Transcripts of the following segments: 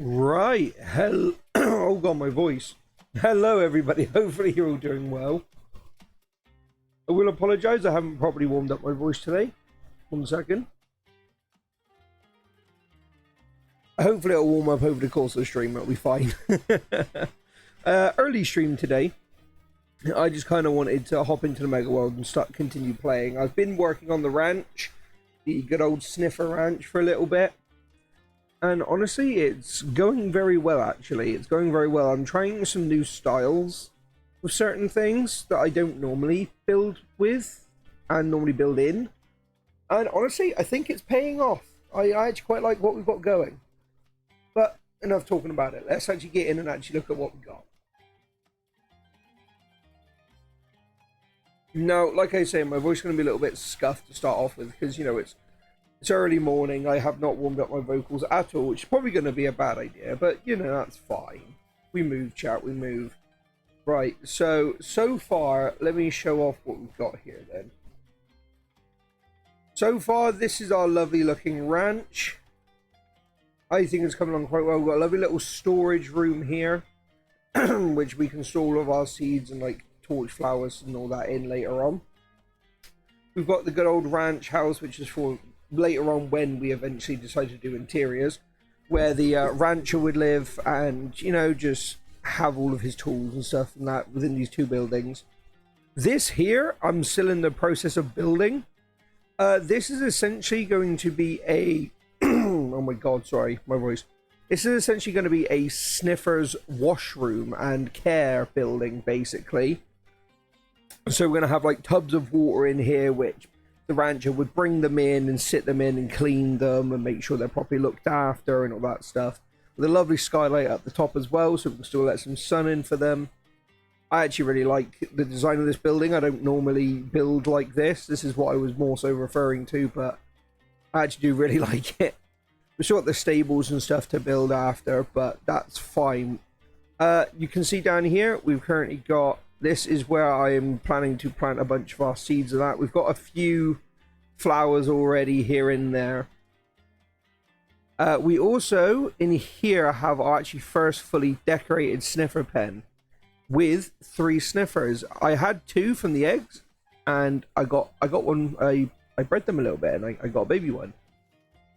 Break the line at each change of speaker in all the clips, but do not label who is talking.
Right. Hello. Oh god, my voice. Hello, everybody. Hopefully, you're all doing well. I will apologise. I haven't properly warmed up my voice today. 1 second. Hopefully, it'll warm up over the course of the stream. It'll be fine. Early stream today. I just kind of wanted to hop into the MegaWorld and continue playing. I've been working on the ranch, the good old Sniffer ranch, for a little bit. And honestly, it's going very well, actually. It's going very well. I'm trying some new styles with certain things that I don't normally build with and normally build in. And honestly, I think it's paying off. I actually quite like what we've got going. But enough talking about it. Let's actually get in and actually look at what we got. Now, like I say, my voice is going to be a little bit scuffed to start off with because, you know, it's early morning. I have not warmed up my vocals at all, which is probably going to be a bad idea, but you know, that's fine. We move, chat, we move. Right, so far, let me show off what we've got here then. So far, this is our lovely looking ranch. I think it's coming along quite well. We've got a lovely little storage room here, which we can store all of our seeds and like torch flowers and all that in later on. We've got the good old ranch house, which is for later on when we eventually decide to do interiors, where the rancher would live and, you know, just have all of his tools and stuff and that within these two buildings. This here, I'm still in the process of building. This is essentially going to be a... oh my god, sorry, my voice. This is essentially going to be a Sniffer's washroom and care building, basically. So we're going to have like tubs of water in here, which the rancher would bring them in and sit them in and clean them and make sure they're properly looked after and all that stuff. With a lovely skylight up the top as well, so we can still let some sun in for them. I actually really like the design of this building. I don't normally build like this. This is what I was more so referring to, but I actually do really like it. We've still got the stables and stuff to build after, but that's fine. You can see down here, we've currently got... This is where I am planning to plant a bunch of our seeds of that. We've got a few flowers already here and there. We also, in here, have our actually first fully decorated sniffer pen with 3 sniffers. I had 2 from the eggs, and I got one. I bred them a little bit, and I got a baby one.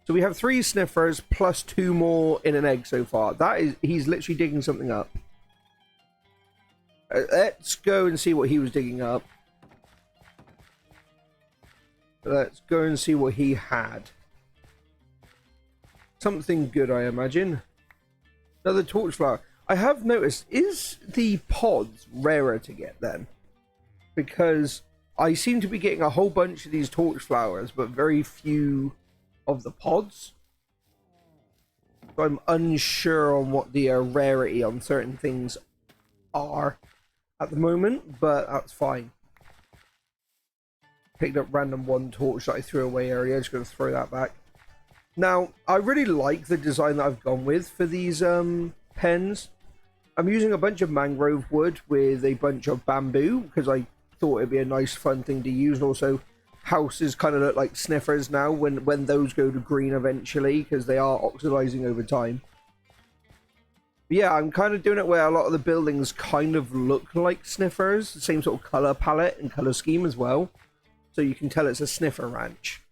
So we have 3 sniffers plus 2 more in an egg so far. That is, he's literally digging something up. Let's go and see what he was digging up. Let's go and see what he had. Something good, I imagine. Another torch flower. I have noticed, is the pods rarer to get then? Because I seem to be getting a whole bunch of these torch flowers, but very few of the pods. So I'm unsure on what the rarity on certain things are at the moment, but that's fine. Picked up random 1 torch that I threw away earlier. Just going to throw that back. Now, I really like the design that I've gone with for these pens. I'm using a bunch of mangrove wood with a bunch of bamboo because I thought it'd be a nice fun thing to use. And also, houses kind of look like sniffers now when those go to green eventually, because they are oxidizing over time. But yeah, I'm kind of doing it where a lot of the buildings kind of look like sniffers, the same sort of color palette and color scheme as well, so you can tell it's a sniffer ranch.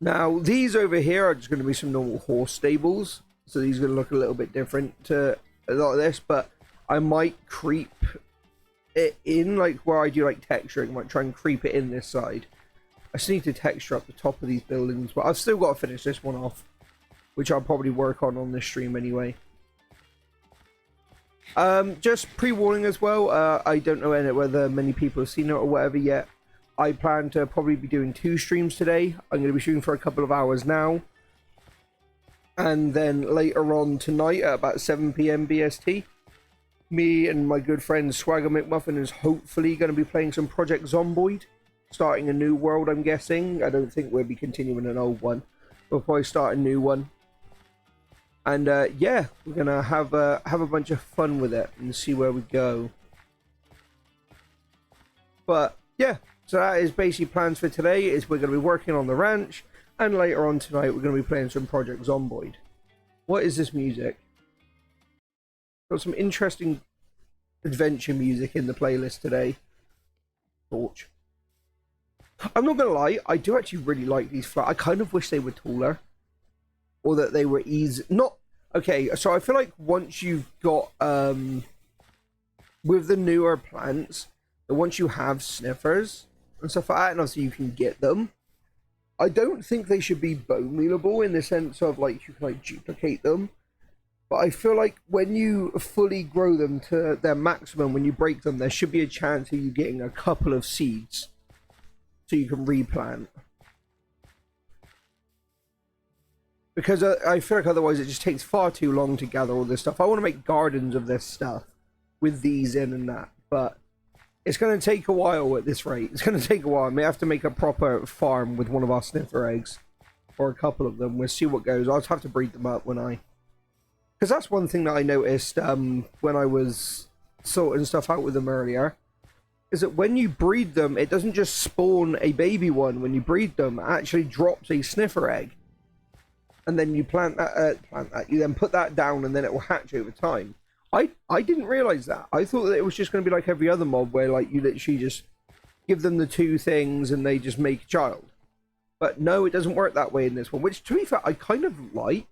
Now, these over here are just going to be some normal horse stables, so these are going to look a little bit different to a lot of this, but I might creep it in, like where I do like texturing, I might try and creep it in this side. I just need to texture up the top of these buildings, but I've still got to finish this one off, which I'll probably work on this stream anyway. Just pre-warning as well, I don't know whether many people have seen it or whatever yet. I plan to probably be doing 2 streams today. I'm going to be shooting for a couple of hours now. And then later on tonight at about 7 PM BST, me and my good friend Swagger McMuffin is hopefully going to be playing some Project Zomboid. Starting a new world, I'm guessing. I don't think we'll be continuing an old one. We'll probably start a new one. And yeah, we're going to have a bunch of fun with it and see where we go. But yeah. So that is basically plans for today, is we're going to be working on the ranch, and later on tonight we're going to be playing some Project Zomboid. What is this music? Got some interesting adventure music in the playlist today. Torch. I'm not gonna lie, I do actually really like these flowers. I kind of wish they were taller, or that they were easy. Not okay. So I feel like once you've got with the newer plants, that once you have sniffers and stuff like that, and obviously you can get them. I don't think they should be bone mealable in the sense of like you can like duplicate them. But I feel like when you fully grow them to their maximum, when you break them, there should be a chance of you getting a couple of seeds so you can replant. Because I feel like otherwise it just takes far too long to gather all this stuff. I want to make gardens of this stuff with these in and that, but it's going to take a while at this rate. It's going to take a while. I may have to make a proper farm with one of our sniffer eggs, or a couple of them. We'll see what goes. I'll just have to breed them up when I... Because that's one thing that I noticed when I was sorting stuff out with them earlier, is that when you breed them, it doesn't just spawn a baby one. When you breed them, it actually drops a sniffer egg. And then you plant that, you then put that down, and then it will hatch over time. I didn't realize that. I thought that it was just going to be like every other mob, where like you literally just give them the two things and they just make a child. But no, it doesn't work that way in this one, which to be fair, I kind of like,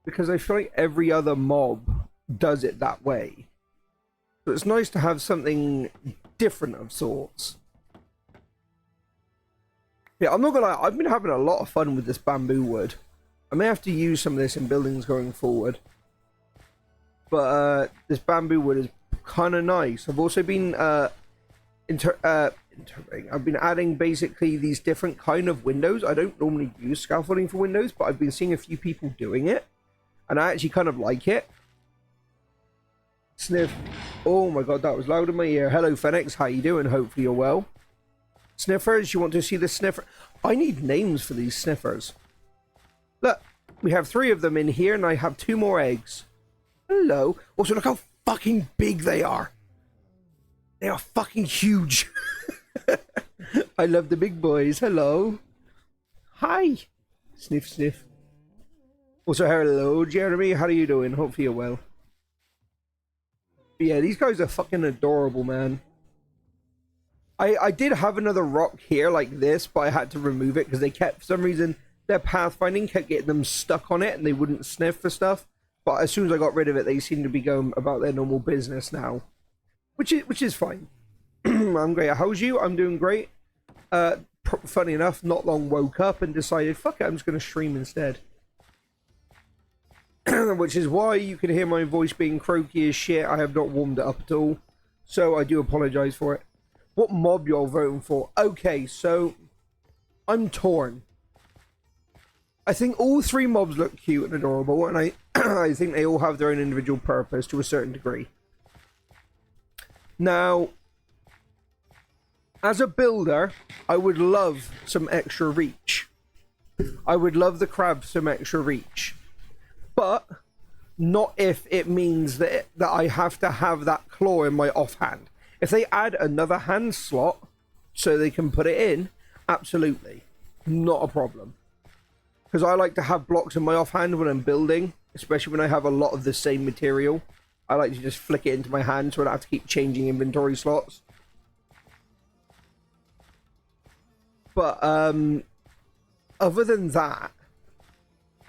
because I feel like every other mob does it that way. So it's nice to have something different of sorts. Yeah, I'm not gonna lie, I've been having a lot of fun with this bamboo wood. I may have to use some of this in buildings going forward. But this bamboo wood is kind of nice. I've also been I've been adding basically these different kind of windows. I don't normally use scaffolding for windows, but I've been seeing a few people doing it, and I actually kind of like it. Sniff. Oh my god, that was loud in my ear. Hello, Phoenix. How you doing? Hopefully you're well. Sniffers, you want to see the sniffer? I need names for these sniffers. Look, we have 3 of them in here, and I have 2 more eggs. Hello. Also, look how fucking big they are. They are fucking huge. I love the big boys. Hello. Hi. Sniff, sniff. Also, hello, Jeremy. How are you doing? Hopefully you're well. But yeah, these guys are fucking adorable, man. I did have another rock here like this, but I had to remove it because they kept, for some reason, their pathfinding kept getting them stuck on it and they wouldn't sniff for stuff. But as soon as I got rid of it, they seem to be going about their normal business now, which is fine. I'm great. How's you? I'm doing great. Funny enough, not long woke up and decided, fuck it, I'm just going to stream instead. Which is why you can hear my voice being croaky as shit. I have not warmed it up at all, so I do apologize for it. What mob you're voting for? Okay, so I'm torn. I think all 3 mobs look cute and adorable, and I think they all have their own individual purpose to a certain degree. Now, as a builder, I would love some extra reach. I would love the crab some extra reach. But not if it means that I have to have that claw in my offhand. If they add another hand slot so they can put it in, absolutely. Not a problem. Because I like to have blocks in my offhand when I'm building, especially when I have a lot of the same material. I like to just flick it into my hand so I don't have to keep changing inventory slots. But other than that,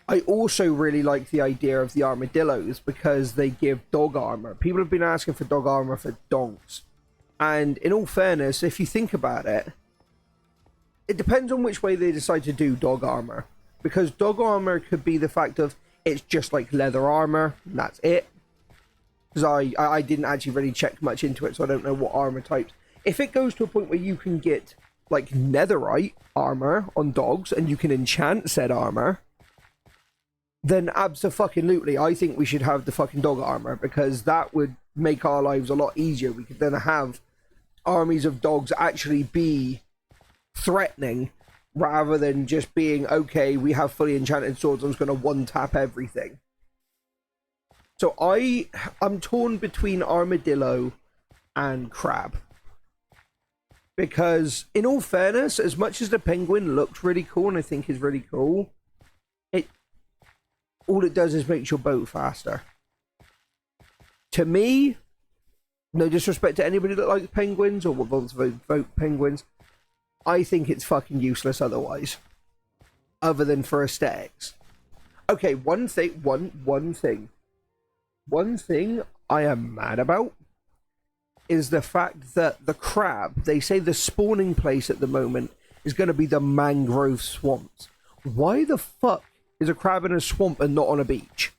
I also really like the idea of the armadillos because they give dog armor. People have been asking for dog armor for donks. And in all fairness, if you think about it, it depends on which way they decide to do dog armor. Because dog armor could be the fact of it's just like leather armor, and that's it. Because I didn't actually really check much into it, so I don't know what armor types. If it goes to a point where you can get like netherite armor on dogs and you can enchant said armor, then abso-fucking-lutely, I think we should have the fucking dog armor, because that would make our lives a lot easier. We could then have armies of dogs actually be threatening, rather than just being, okay, we have fully enchanted swords, I'm just going to one-tap everything. So I'm torn between armadillo and crab. Because, in all fairness, as much as the penguin looks really cool, and I think is really cool, all it does is makes your boat faster. To me, no disrespect to anybody that likes penguins or wants to vote penguins, I think it's fucking useless otherwise, other than for aesthetics. Okay, one thing I am mad about is the fact that the crab, they say the spawning place at the moment is going to be the mangrove swamps. Why the fuck is a crab in a swamp and not on a beach?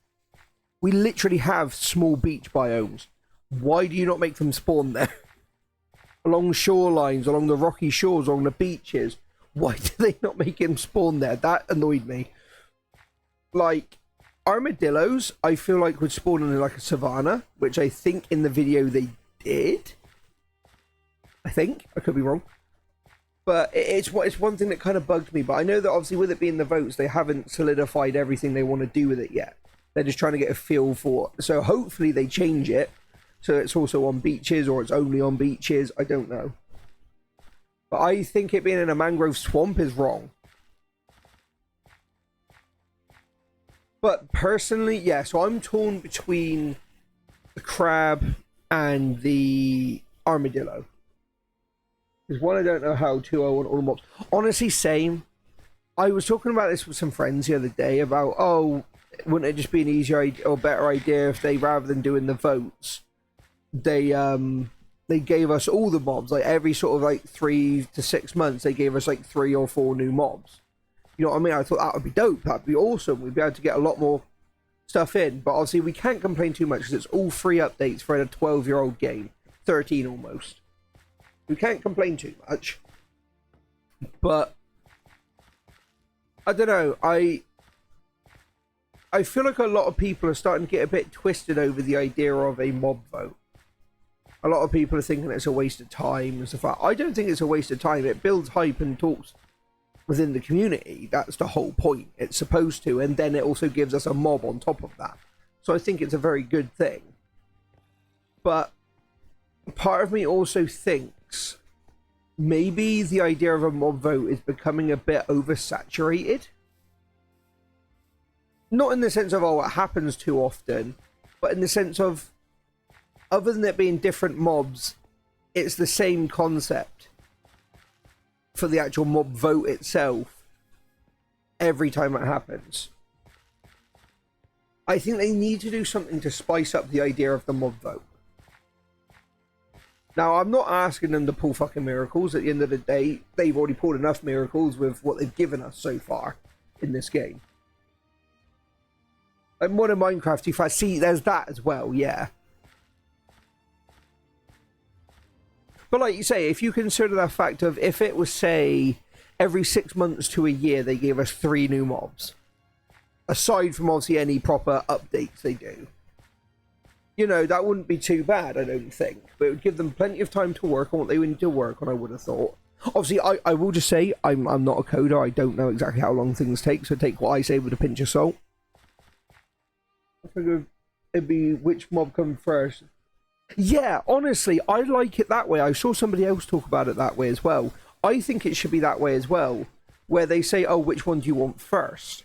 We literally have small beach biomes. Why do you not make them spawn there? Along shorelines, along the rocky shores, along the beaches. Why do they not make him spawn there? That annoyed me. Like, armadillos, I feel like would spawn in like a savanna, which I think in the video they did. I think. I could be wrong. But it's one thing that kind of bugs me. But I know that obviously with it being the votes, they haven't solidified everything they want to do with it yet. They're just trying to get a feel for it. So hopefully they change it so it's also on beaches or it's only on beaches. I don't know. But I think it being in a mangrove swamp is wrong. But personally, yeah, so I'm torn between the crab and the armadillo. Because one, I don't know how, two, I want all the mobs. Honestly, same. I was talking about this with some friends the other day about, oh, wouldn't it just be an easier or better idea if they, rather than doing the votes, they gave us all the mobs, like every sort of like 3 to 6 months, they gave us like 3 or 4 new mobs. You know what I mean? I thought that would be dope. That'd be awesome. We'd be able to get a lot more stuff in. But obviously, we can't complain too much because it's all free updates for a 12-year-old game, 13 almost. We can't complain too much. But I don't know. I feel like a lot of people are starting to get a bit twisted over the idea of a mob vote. A lot of people are thinking it's a waste of time and stuff like that. I don't think it's a waste of time. It builds hype and talks within the community. That's the whole point. It's supposed to, and then it also gives us a mob on top of that. So I think it's a very good thing. But part of me also thinks maybe the idea of a mob vote is becoming a bit oversaturated. Not in the sense of, oh, it happens too often, but in the sense of, other than it being different mobs, it's the same concept for the actual mob vote itself every time it happens. I think they need to do something to spice up the idea of the mob vote. Now, I'm not asking them to pull fucking miracles. At the end of the day, they've already pulled enough miracles with what they've given us so far in this game. Like Modern Minecraft, if I see, there's that as well, yeah. But like you say, if you consider the fact of, if it was, say, every 6 months to a year, they gave us 3 new mobs. Aside from, obviously, any proper updates they do. You know, that wouldn't be too bad, I don't think. But it would give them plenty of time to work on what they would need to work on, I would have thought. Obviously, I will just say, I'm not a coder. I don't know exactly how long things take, so take what I say with a pinch of salt. I figured it'd be which mob come first. Yeah, honestly, I like it that way. I saw somebody else talk about it that way as well. I think it should be that way as well, where they say, oh, which one do you want first?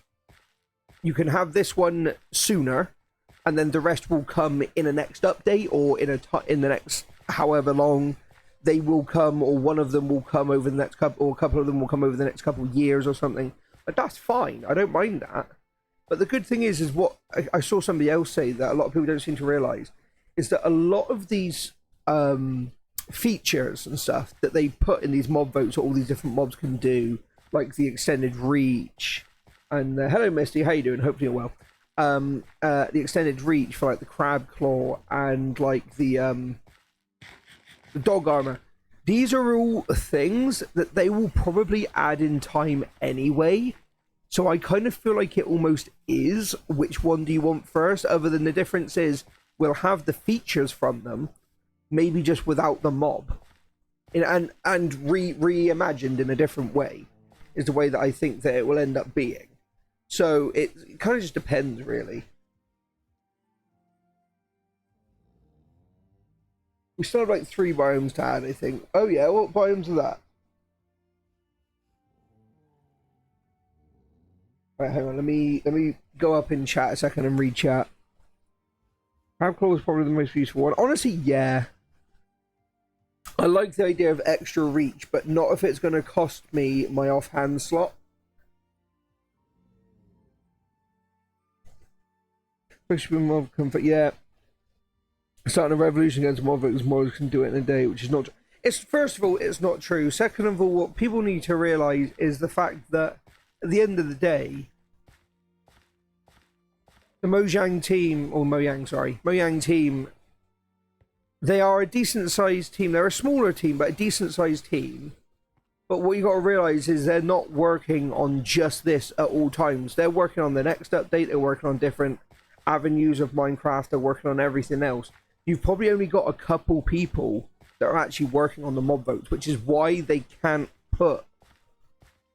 You can have this one sooner, and then the rest will come in a next update, or in the next however long they will come, or one of them will come over the next couple, or a couple of them will come over the next couple of years or something. But that's fine. I don't mind that. But the good thing is what I saw somebody else say that a lot of people don't seem to realize is that a lot of these features and stuff that they put in these mob votes, that all these different mobs can do, like the extended reach, and hello Misty, how you doing? Hopefully you're well. The extended reach for like the crab claw and like the dog armor. These are all things that they will probably add in time anyway. So I kind of feel like it almost is which one do you want first, other than the difference is we'll have the features from them, maybe just without the mob. And reimagined in a different way is the way that I think that it will end up being. So it kind of just depends, really. We still have like 3 biomes to add, I think. Oh yeah, what biomes are that? Right, hang on. Let me go up in chat a second and read chat. Crabclaw is probably the most useful one. Honestly, yeah. I like the idea of extra reach, but not if it's going to cost me my offhand slot. Especially with mob comfort, yeah. Starting a revolution against mob because mods can do it in a day, which is not. It's first of all, it's not true. Second of all, what people need to realize is the fact that at the end of the day, the Mojang team, or Mojang team, they are a decent sized team. They're a smaller team, but a decent sized team. But what you got to realize is they're not working on just this at all times. They're working on the next update. They're working on different avenues of Minecraft. They're working on everything else. You've probably only got a couple people that are actually working on the mob votes, which is why they can't put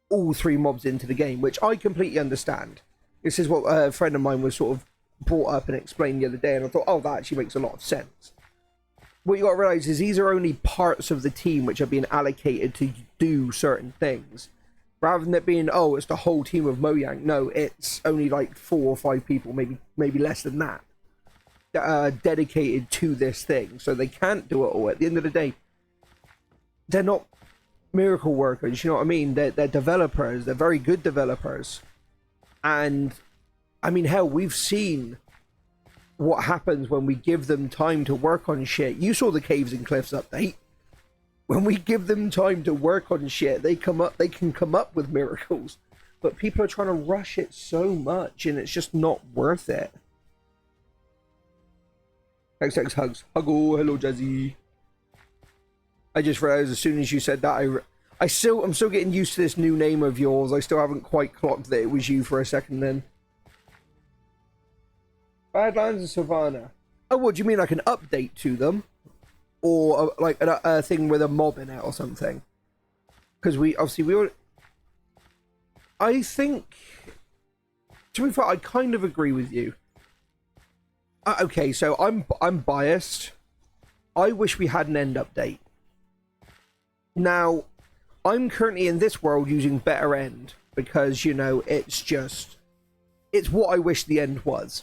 all 3 mobs into the game, which I completely understand. This is what a friend of mine was sort of brought up and explained the other day, and I thought, oh, that actually makes a lot of sense. What you got to realize is these are only parts of the team which are being allocated to do certain things. Rather than it being, oh, it's the whole team of Mojang. No, it's only like 4 or 5 people, maybe less than that dedicated to this thing, so they can't do it all. At the end of the day, they're not miracle workers, you know what I mean? They're developers. They're very good developers, and I mean, hell, we've seen what happens when we give them time to work on shit. You saw the Caves and Cliffs update. When we give them time to work on shit, they can come up with miracles, but people are trying to rush it so much, and it's just not worth it. XX hugs. Huggle, hello Jazzy. I just realized as soon as you said that, I'm still getting used to this new name of yours. I still haven't quite clocked that it was you for a second then. Badlands and Savannah. Oh, what do you mean, like an update to them? Or like a thing with a mob in it or something? Because we all... I think... To be fair, I kind of agree with you. Okay, so I'm biased. I wish we had an end update. Now, I'm currently in this world using better end because, you know, it's what I wish the end was.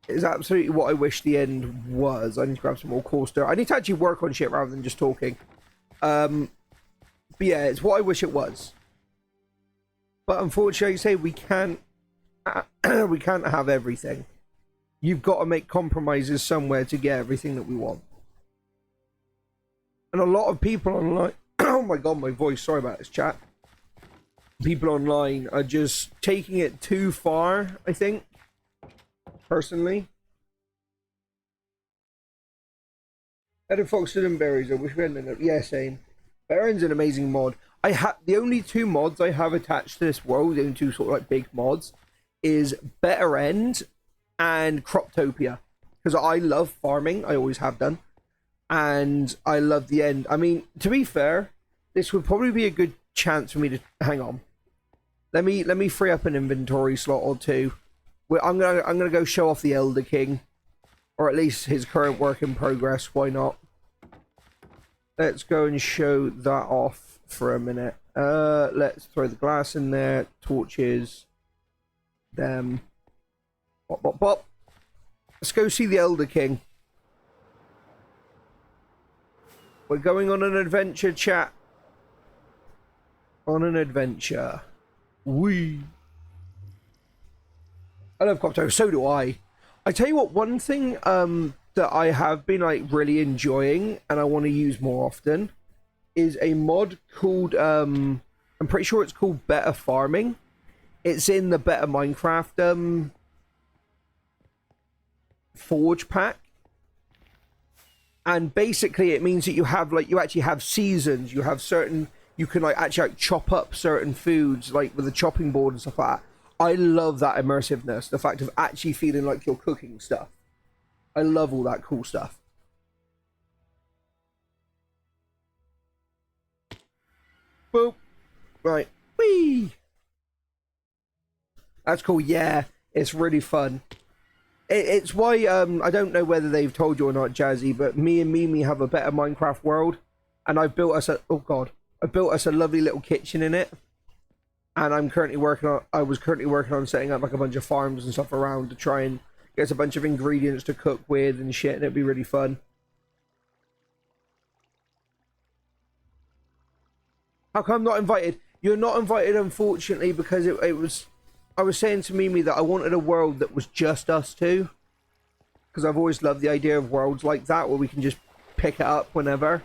It's absolutely what I wish the end was. I need to grab some more cool stuff. I need to actually work on shit rather than just talking. But yeah, it's what I wish it was. But unfortunately, I say we can't have everything. You've got to make compromises somewhere to get everything that we want. And a lot of people online... Oh my god, my voice. Sorry about this, chat. People online are just taking it too far, I think. Personally. Edit Foxton and Berries. I wish we hadn't ended up... Yeah, same. Baron's an amazing mod. The only 2 mods I have attached to this world, the only 2 sort of like big mods, is Better End and Croptopia, because I love farming. I always have done, and I love the end. I mean, to be fair, this would probably be a good chance for me to hang on. Let me free up an inventory slot or 2. I'm gonna go show off the Elder King, or at least his current work in progress. Why not? Let's go and show that off for a minute. Let's throw the glass in there. Torches. Them. Bop, bop, bop. Let's go see the Elder King. We're going on an adventure, chat. On an adventure. Wee. I love Copto, so do I. I tell you what, one thing that I have been like really enjoying and I want to use more often is a mod called I'm pretty sure it's called Better Farming. It's in the Better Minecraft Forge pack, and basically it means that you actually have seasons. You have certain, you can like actually like chop up certain foods like with a chopping board and stuff like that. I love that immersiveness, the fact of actually feeling like you're cooking stuff. I love all that cool stuff. Boop. Right. Whee! That's cool. Yeah, it's really fun. It's why I don't know whether they've told you or not, Jazzy, but me and Mimi have a Better Minecraft world, and I've built us a I built us a lovely little kitchen in it, and I was currently working on setting up like a bunch of farms and stuff around to try and get us a bunch of ingredients to cook with and shit, and it'd be really fun. How come I'm not invited? You're not invited, unfortunately, because it was... I was saying to Mimi that I wanted a world that was just us two. Because I've always loved the idea of worlds like that, where we can just pick it up whenever.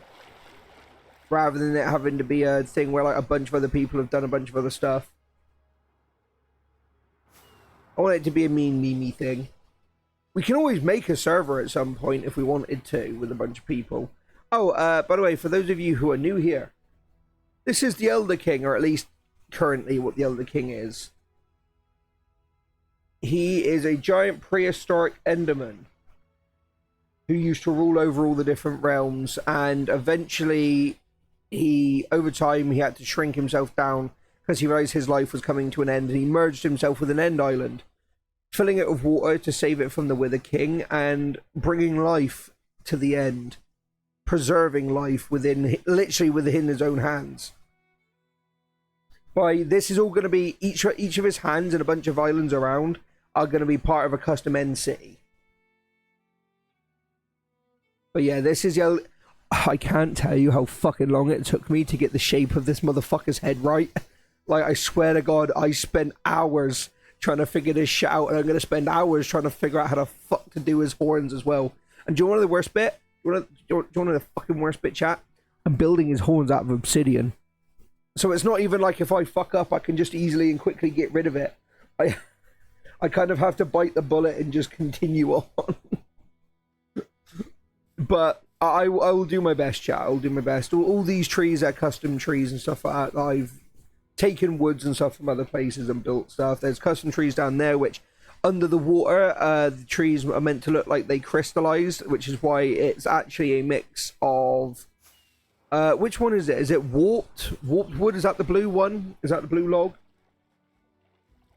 Rather than it having to be a thing where like a bunch of other people have done a bunch of other stuff. I want it to be a Mimi thing. We can always make a server at some point if we wanted to, with a bunch of people. Oh, by the way, for those of you who are new here, this is the Elder King, or at least currently what the Elder King is. He is a giant prehistoric Enderman who used to rule over all the different realms, and eventually over time he had to shrink himself down because he realized his life was coming to an end, and he merged himself with an end island, filling it with water to save it from the Wither King and bringing life to the end, preserving life literally within his own hands. This is all going to be each of his hands and a bunch of islands around are going to be part of a custom end city. But yeah, this is I can't tell you how fucking long it took me to get the shape of this motherfucker's head right. Like, I swear to God, I spent hours trying to figure this shit out, and I'm going to spend hours trying to figure out how the fuck to do his horns as well. And do you want the worst bit? Do you want the fucking worst bit, chat? I'm building his horns out of obsidian. So it's not even like if I fuck up, I can just easily and quickly get rid of it. I kind of have to bite the bullet and just continue on. But I will do my best, chat. I'll do my best. All these trees are custom trees and stuff like that. I've taken woods and stuff from other places and built stuff. There's custom trees down there, which under the water, the trees are meant to look like they crystallized, which is why it's actually a mix of... which one is it? Is it warped? Warped wood? Is that the blue one? Is that the blue log?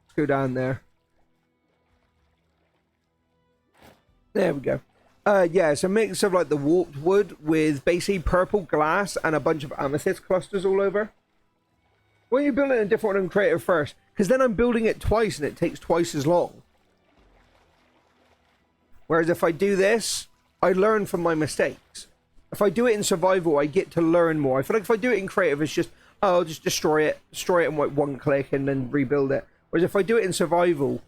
Let's go down there. There we go. Yeah, it's a mix of like the warped wood with basically purple glass and a bunch of amethyst clusters all over. When you build it in a different one and creative first, because then I'm building it twice and it takes twice as long. Whereas if I do this, I learn from my mistakes. If I do it in survival, I get to learn more. I feel like if I do it in creative, it's just, oh, I'll just destroy it in like one click and then rebuild it. Whereas if I do it in survival,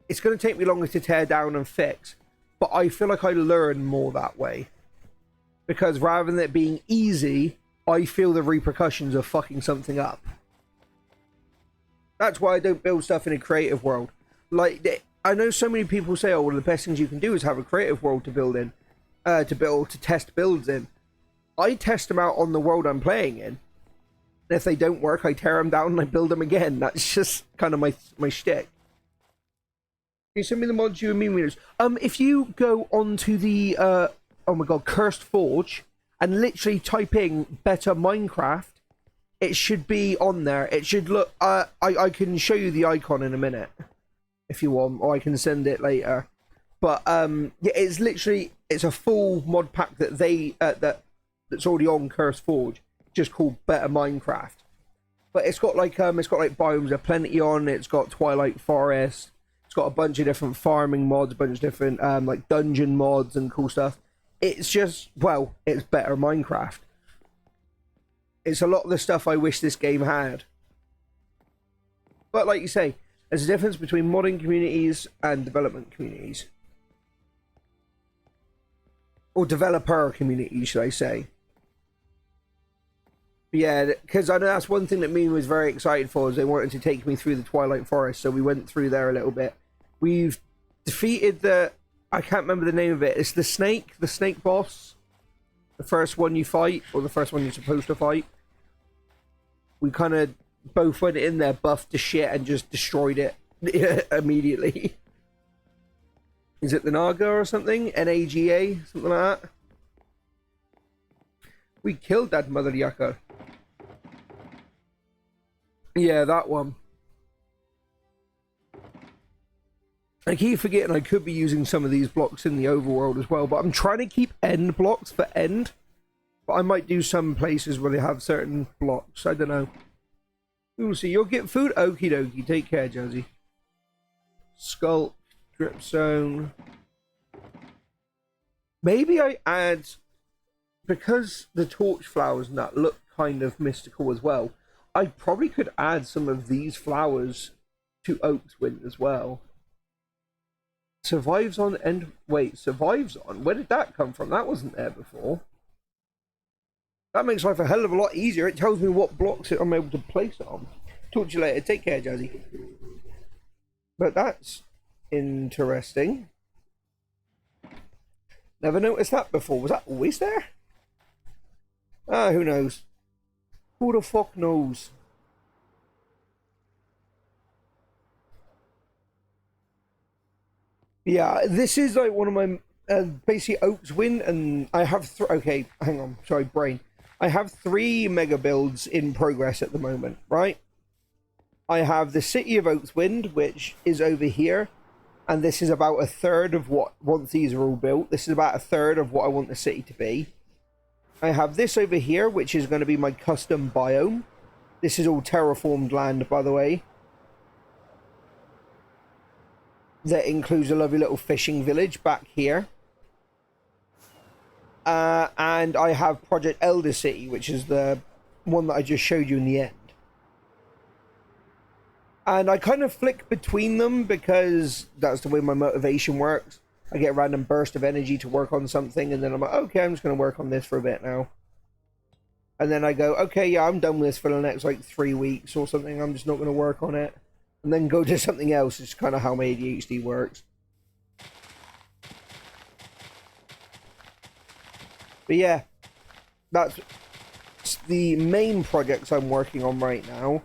it's going to take me longer to tear down and fix. But I feel like I learn more that way. Because rather than it being easy, I feel the repercussions of fucking something up. That's why I don't build stuff in a creative world. Like, I know so many people say, oh, well, the best things you can do is have a creative world to build in. To test builds in. I test them out on the world I'm playing in. And if they don't work, I tear them down and I build them again. That's just kind of my shtick. Can you send me the mods you and me readers? If you go onto the oh my god, Cursed Forge and literally type in better Minecraft, it should be on there. It should look I can show you the icon in a minute if you want, or I can send it later. But yeah, it's a full mod pack that that's already on Cursed Forge, just called Better Minecraft. But it's got like biomes of plenty on. It's got Twilight Forest. It's got a bunch of different farming mods, a bunch of different like dungeon mods and cool stuff. It's just, well, it's better Minecraft. It's a lot of the stuff I wish this game had. But like you say, there's a difference between modding communities and development communities. Or developer community, should I say. Yeah, because I know that's one thing that me was very excited for, is they wanted to take me through the Twilight Forest, so we went through there a little bit. We've defeated I can't remember the name of it. It's the snake boss. The first one you fight, or the first one you're supposed to fight. We kind of both went in there, buffed the shit, and just destroyed it immediately. Is it the Naga or something? Naga? Something like that? We killed that mother yucker. Yeah, that one. I keep forgetting I could be using some of these blocks in the overworld as well, but I'm trying to keep end blocks for end. But I might do some places where they have certain blocks. I don't know. We will see. You'll get food. Okie dokie. Take care, Jazzy. Sculpt, dripstone. Maybe I add, because the torch flowers and that look kind of mystical as well, I probably could add some of these flowers to Oak's Wind as well. Survives on end. Wait, survives on? Where did that come from? That wasn't there before. That makes life a hell of a lot easier. It tells me what blocks I'm able to place it on. Talk to you later. Take care, Jazzy. But that's interesting. Never noticed that before. Was that always there? Ah, who knows? Who the fuck knows? Yeah, this is like one of my basically Oak's Wind, and I have okay, hang on, sorry, brain. I have 3 mega builds in progress at the moment, right? I have the City of Oak's Wind, which is over here, and this is about a third of what, once these are all built, this is about a third of what I want the city to be. I have this over here, which is going to be my custom biome. This is all terraformed land, by the way. That includes a lovely little fishing village back here. And I have Project Elder City, which is the one that I just showed you in the end. And I kind of flick between them because that's the way my motivation works. I get a random burst of energy to work on something, and then I'm like, okay, I'm just going to work on this for a bit now. And then I go, okay, yeah, I'm done with this for the next, like, 3 weeks or something. I'm just not going to work on it. And then go to something else. It's kind of how my ADHD works. But yeah, that's the main projects I'm working on right now.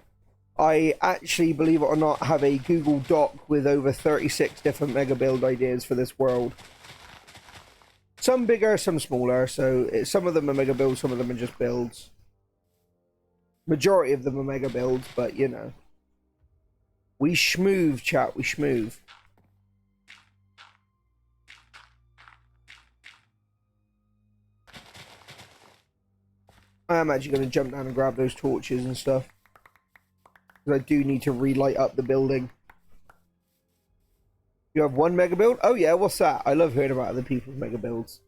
I actually, believe it or not, have a Google Doc with over 36 different mega build ideas for this world. Some bigger, some smaller, so some of them are mega builds, some of them are just builds. Majority of them are mega builds, but you know. We schmoove, chat, we schmoove. I am actually going to jump down and grab those torches and stuff. Because I do need to relight up the building. You have 1 mega build? Oh yeah, what's that? I love hearing about other people's mega builds.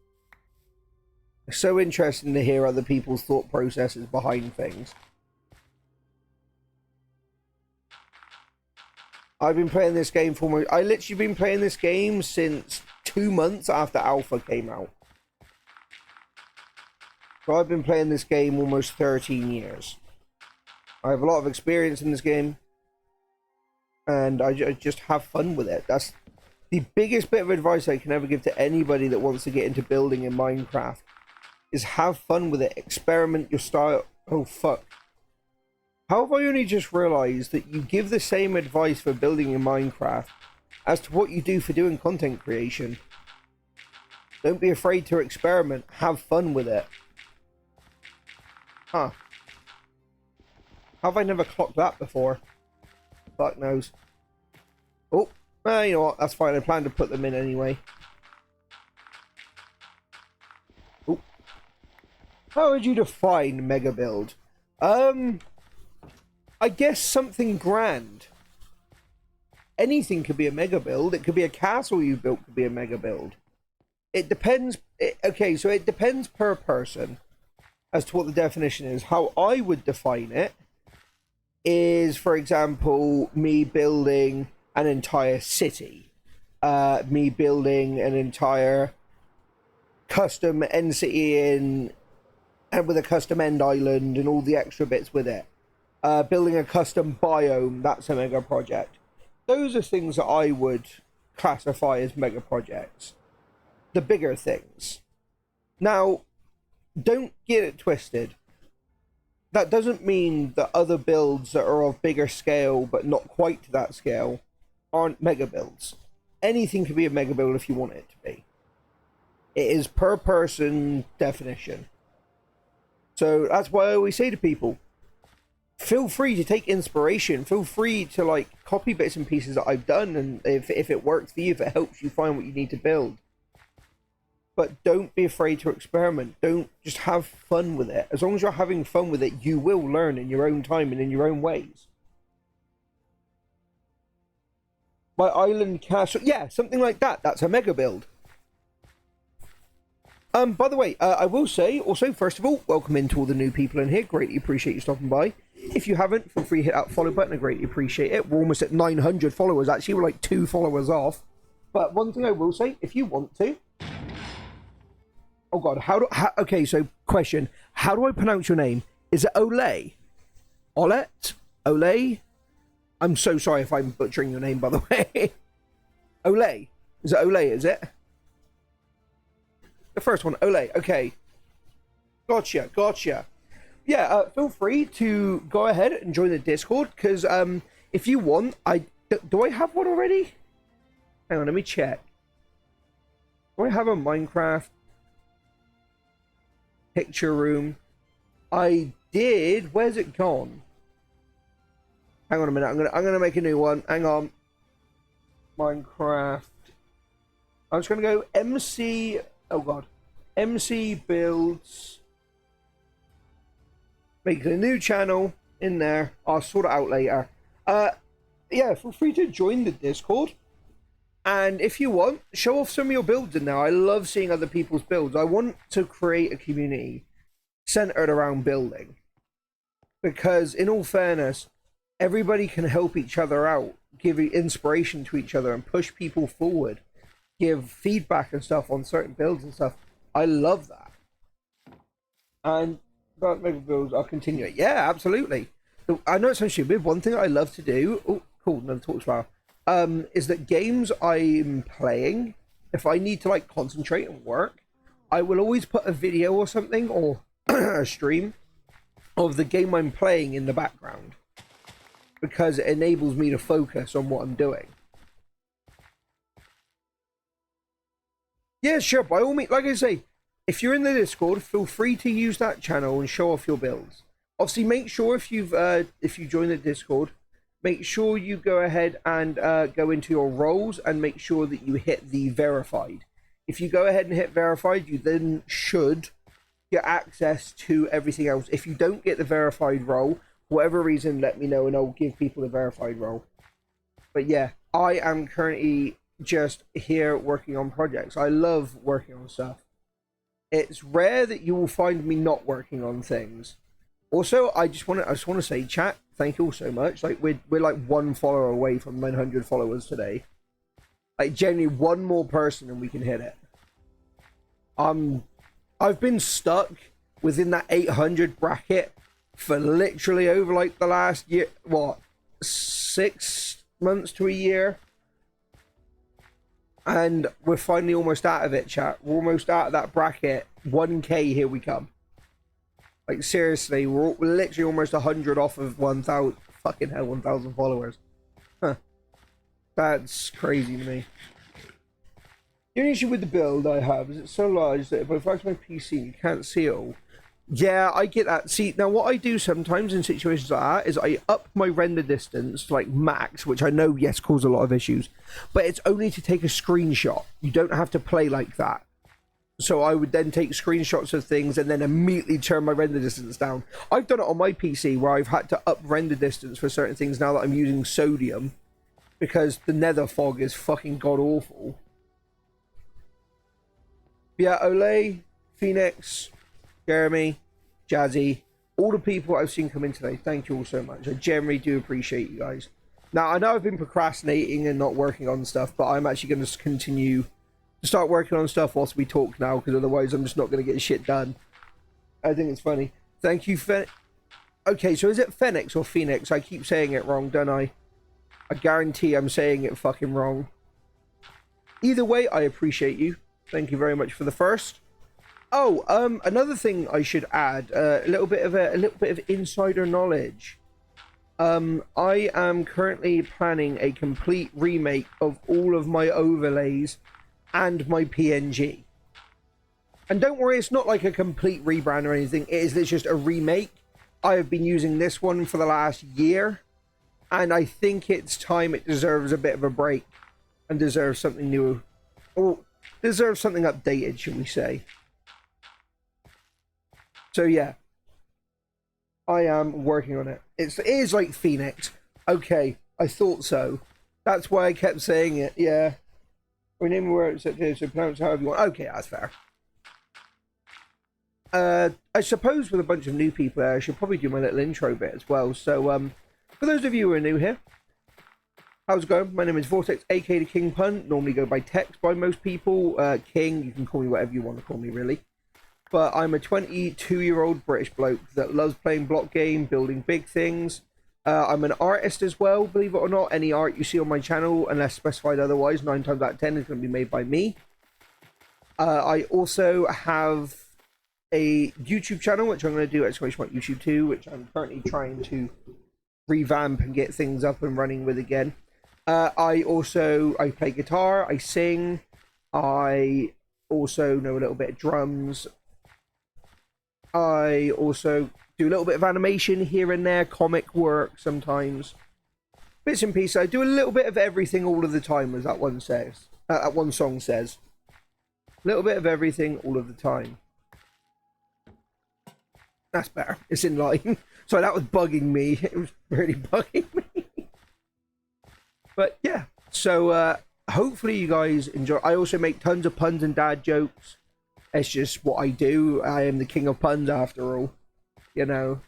It's so interesting to hear other people's thought processes behind things. I've been playing this game for I literally been playing this game since 2 months after Alpha came out. So I've been playing this game almost 13 years. I have a lot of experience in this game. And I just have fun with it. That's the biggest bit of advice I can ever give to anybody that wants to get into building in Minecraft. Is have fun with it. Experiment your style. Oh, fuck. How have I only just realized that you give the same advice for building in Minecraft as to what you do for doing content creation? Don't be afraid to experiment. Have fun with it. Huh. How have I never clocked that before? Fuck knows. Oh, you know what? That's fine. I plan to put them in anyway. Oh. How would you define mega build? I guess something grand. Anything could be a mega build. It could be a castle you built could be a mega build. It depends. Okay, so it depends per person as to what the definition is. How I would define it is, for example, me building an entire city. Me building an entire custom end city and with a custom end island and all the extra bits with it. Building a custom biome, that's a mega project. Those are things that I would classify as mega projects. The bigger things. Now, don't get it twisted. That doesn't mean that other builds that are of bigger scale, but not quite to that scale, aren't mega builds. Anything can be a mega build if you want it to be. It is per person definition. So that's why I always say to people, feel free to take inspiration. Feel free to like copy bits and pieces that I've done, and if it works for you, if it helps you find what you need to build. But don't be afraid to experiment. Don't just have fun with it. As long as you're having fun with it, you will learn in your own time and in your own ways. My island castle. Yeah, something like that. That's a mega build. By the way, I will say also, first of all, welcome in to all the new people in here. Greatly appreciate you stopping by. If you haven't, feel free to hit that follow button. I greatly appreciate it. We're almost at 900 followers. Actually, we're like 2 followers off. But one thing I will say, if you want to, oh god, okay, so question, how do I pronounce your name? Is it Olay? Olet? Olay? I'm so sorry if I'm butchering your name, by the way. Olay? Is it Olay, is it? The first one, Olay, okay. Gotcha. Yeah, feel free to go ahead and join the Discord, because if you want, do I have one already? Hang on, let me check. Do I have a Minecraft picture room? I did. Where's it gone? Hang on a minute. I'm gonna make a new one. Hang on. Minecraft. I'm just gonna go MC. Oh god. MC builds. Make a new channel in there. I'll sort it out later. Yeah, feel free to join the Discord. And if you want, show off some of your builds in there. I love seeing other people's builds. I want to create a community centered around building. Because in all fairness, everybody can help each other out, give inspiration to each other and push people forward, give feedback and stuff on certain builds and stuff. I love that. And about mega builds, I'll continue it. Yeah, absolutely. I know it sounds stupid. One thing I love to do, oh cool, another torch flower, is that games I'm playing, if I need to like concentrate and work, I will always put a video or something or a stream of the game I'm playing in the background, because it enables me to focus on what I'm doing. Yeah, sure, by all means, like I say, if you're in the Discord, feel free to use that channel and show off your builds. Obviously, make sure if you join the Discord, make sure you go ahead and go into your roles and make sure that you hit the verified. If you go ahead and hit verified, you then should get access to everything else. If you don't get the verified role, for whatever reason, let me know and I'll give people the verified role. But yeah, I am currently just here working on projects. I love working on stuff. It's rare that you will find me not working on things. Also, I just want to say, chat, thank you all so much. Like we're like 1 follower away from 900 followers today. Like genuinely, one more person and we can hit it. I've been stuck within that 800 bracket for literally over like the last year, what, 6 months to a year. And we're finally almost out of it, chat. We're almost out of that bracket. 1K, here we come. Like seriously, we're literally almost 100 off of 1,000. Fucking hell, 1,000 followers. Huh. That's crazy to me. The only issue with the build I have is it's so large that if I flash my PC, you can't see it all. Yeah, I get that. See, now what I do sometimes in situations like that is I up my render distance to like max, which I know, yes, causes a lot of issues, but it's only to take a screenshot. You don't have to play like that. So I would then take screenshots of things and then immediately turn my render distance down. I've done it on my PC where I've had to up render distance for certain things now that I'm using sodium because the nether fog is fucking god awful. Yeah, Olay, Phoenix, Jeremy, Jazzy, all the people I've seen come in today, thank you all so much. I generally do appreciate you guys. Now, I know I've been procrastinating and not working on stuff, but I'm actually going to continue to start working on stuff whilst we talk now, because otherwise I'm just not going to get shit done. I think it's funny. Thank you, Okay, so is it Phoenix or Phoenix? I keep saying it wrong, don't I? I guarantee I'm saying it fucking wrong. Either way, I appreciate you. Thank you very much for the first. Oh, another thing I should add, a little bit of insider knowledge. I am currently planning a complete remake of all of my overlays and my PNG. And don't worry, it's not like a complete rebrand or anything. It is just a remake. I have been using this one for the last year, and I think it's time it deserves a bit of a break and deserves something new, or deserves something updated, should we say. So yeah, I am working on it. It is like Phoenix. Okay, I thought so. That's why I kept saying it. Yeah. Rename where it's here, so pronounce however you want. Okay, that's fair. I suppose with a bunch of new people there, I should probably do my little intro bit as well. So, for those of you who are new here, how's it going? My name is Vortex, aka the KingPun. Normally go by text by most people. King, you can call me whatever you want to call me, really. But I'm a 22-year-old British bloke that loves playing block game, building big things. I'm an artist as well, believe it or not. Any art you see on my channel, unless specified otherwise, 9 times out of 10 is going to be made by me. I also have a YouTube channel, which I'm going to do exclamation mark YouTube 2, which I'm currently trying to revamp and get things up and running with again. I play guitar, I sing, I also know a little bit of drums. I also do a little bit of animation here and there, comic work sometimes, bits and pieces. I do a little bit of everything all of the time, as that one says. That one song says. A little bit of everything all of the time. That's better. It's in line. Sorry, that was bugging me. It was really bugging me. But yeah, so hopefully you guys enjoy. I also make tons of puns and dad jokes. It's just what I do. I am the king of puns after all. You know,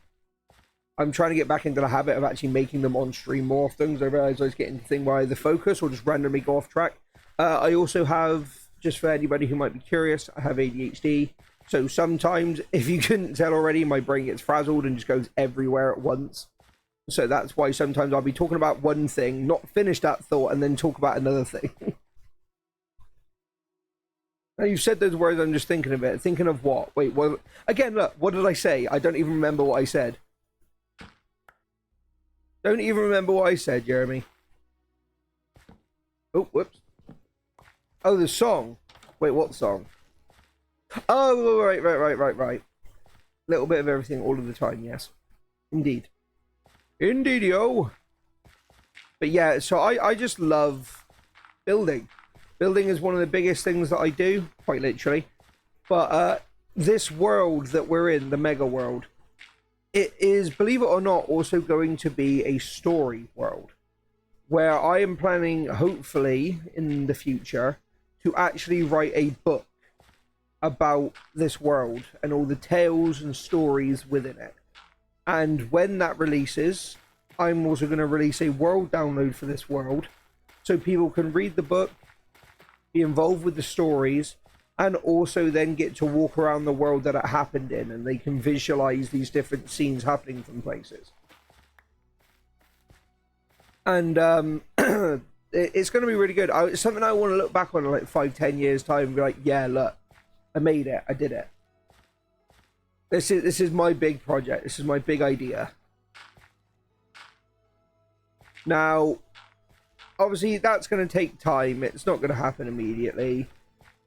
I'm trying to get back into the habit of actually making them on stream more often, because I realized I was getting the thing where I either focus or just randomly go off track. I also have, just for anybody who might be curious, I have ADHD. So sometimes, if you couldn't tell already, my brain gets frazzled and just goes everywhere at once. So that's why sometimes I'll be talking about one thing, not finish that thought, and then talk about another thing. Now you've said those words, I'm just thinking of it. Thinking of what? Wait, what? Again, look, what did I say? I don't even remember what I said. Don't even remember what I said, Jeremy. Oh, whoops. Oh, the song. Wait, what song? Oh, right. Little bit of everything all of the time, yes. Indeed. Indeed-yo. But yeah, so I just love building. Building is one of the biggest things that I do, quite literally. But this world that we're in, the MegaWorld, it is, believe it or not, also going to be a story world. Where I am planning, hopefully, in the future, to actually write a book about this world and all the tales and stories within it. And when that releases, I'm also going to release a world download for this world, so people can read the book, be involved with the stories, and also then get to walk around the world that it happened in, and they can visualize these different scenes happening from places. And it's going to be really good. It's something I want to look back on in like 5-10 years time and be like, yeah, look, I made it, I did it. This is my big project, this is my big idea. Now, obviously that's going to take time. It's not going to happen immediately.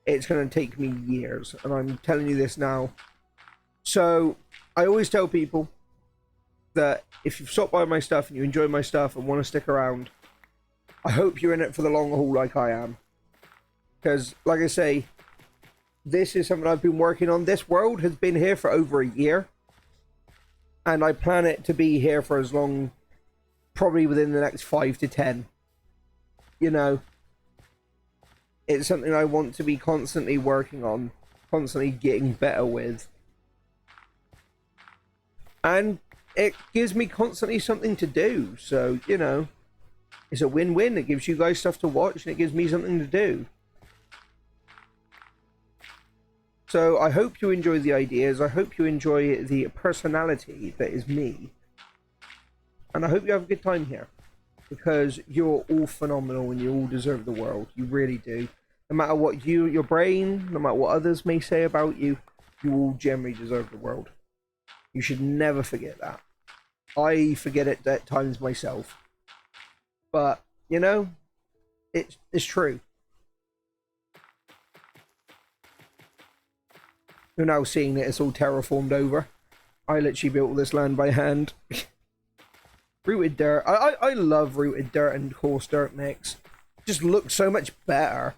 It's going to take me years, and I'm telling you this now. So I always tell people that if you've stopped by my stuff and you enjoy my stuff and want to stick around, I hope you're in it for the long haul like I am. Because, like I say, this is something I've been working on. This world has been here for over a year, and I plan it to be here for as long, probably within the next 5 to 10. You know, it's something I want to be constantly working on, constantly getting better with. And it gives me constantly something to do. So, you know, it's a win-win. It gives you guys stuff to watch, and it gives me something to do. So I hope you enjoy the ideas. I hope you enjoy the personality that is me. And I hope you have a good time here. Because you're all phenomenal and you all deserve the world. You really do. No matter what your brain, no matter what others may say about you, you all generally deserve the world. You should never forget that. I forget it at times myself. But, you know, it's true. You're now seeing that it's all terraformed over. I literally built this land by hand. Rooted dirt. I love rooted dirt and coarse dirt mix. It just looks so much better.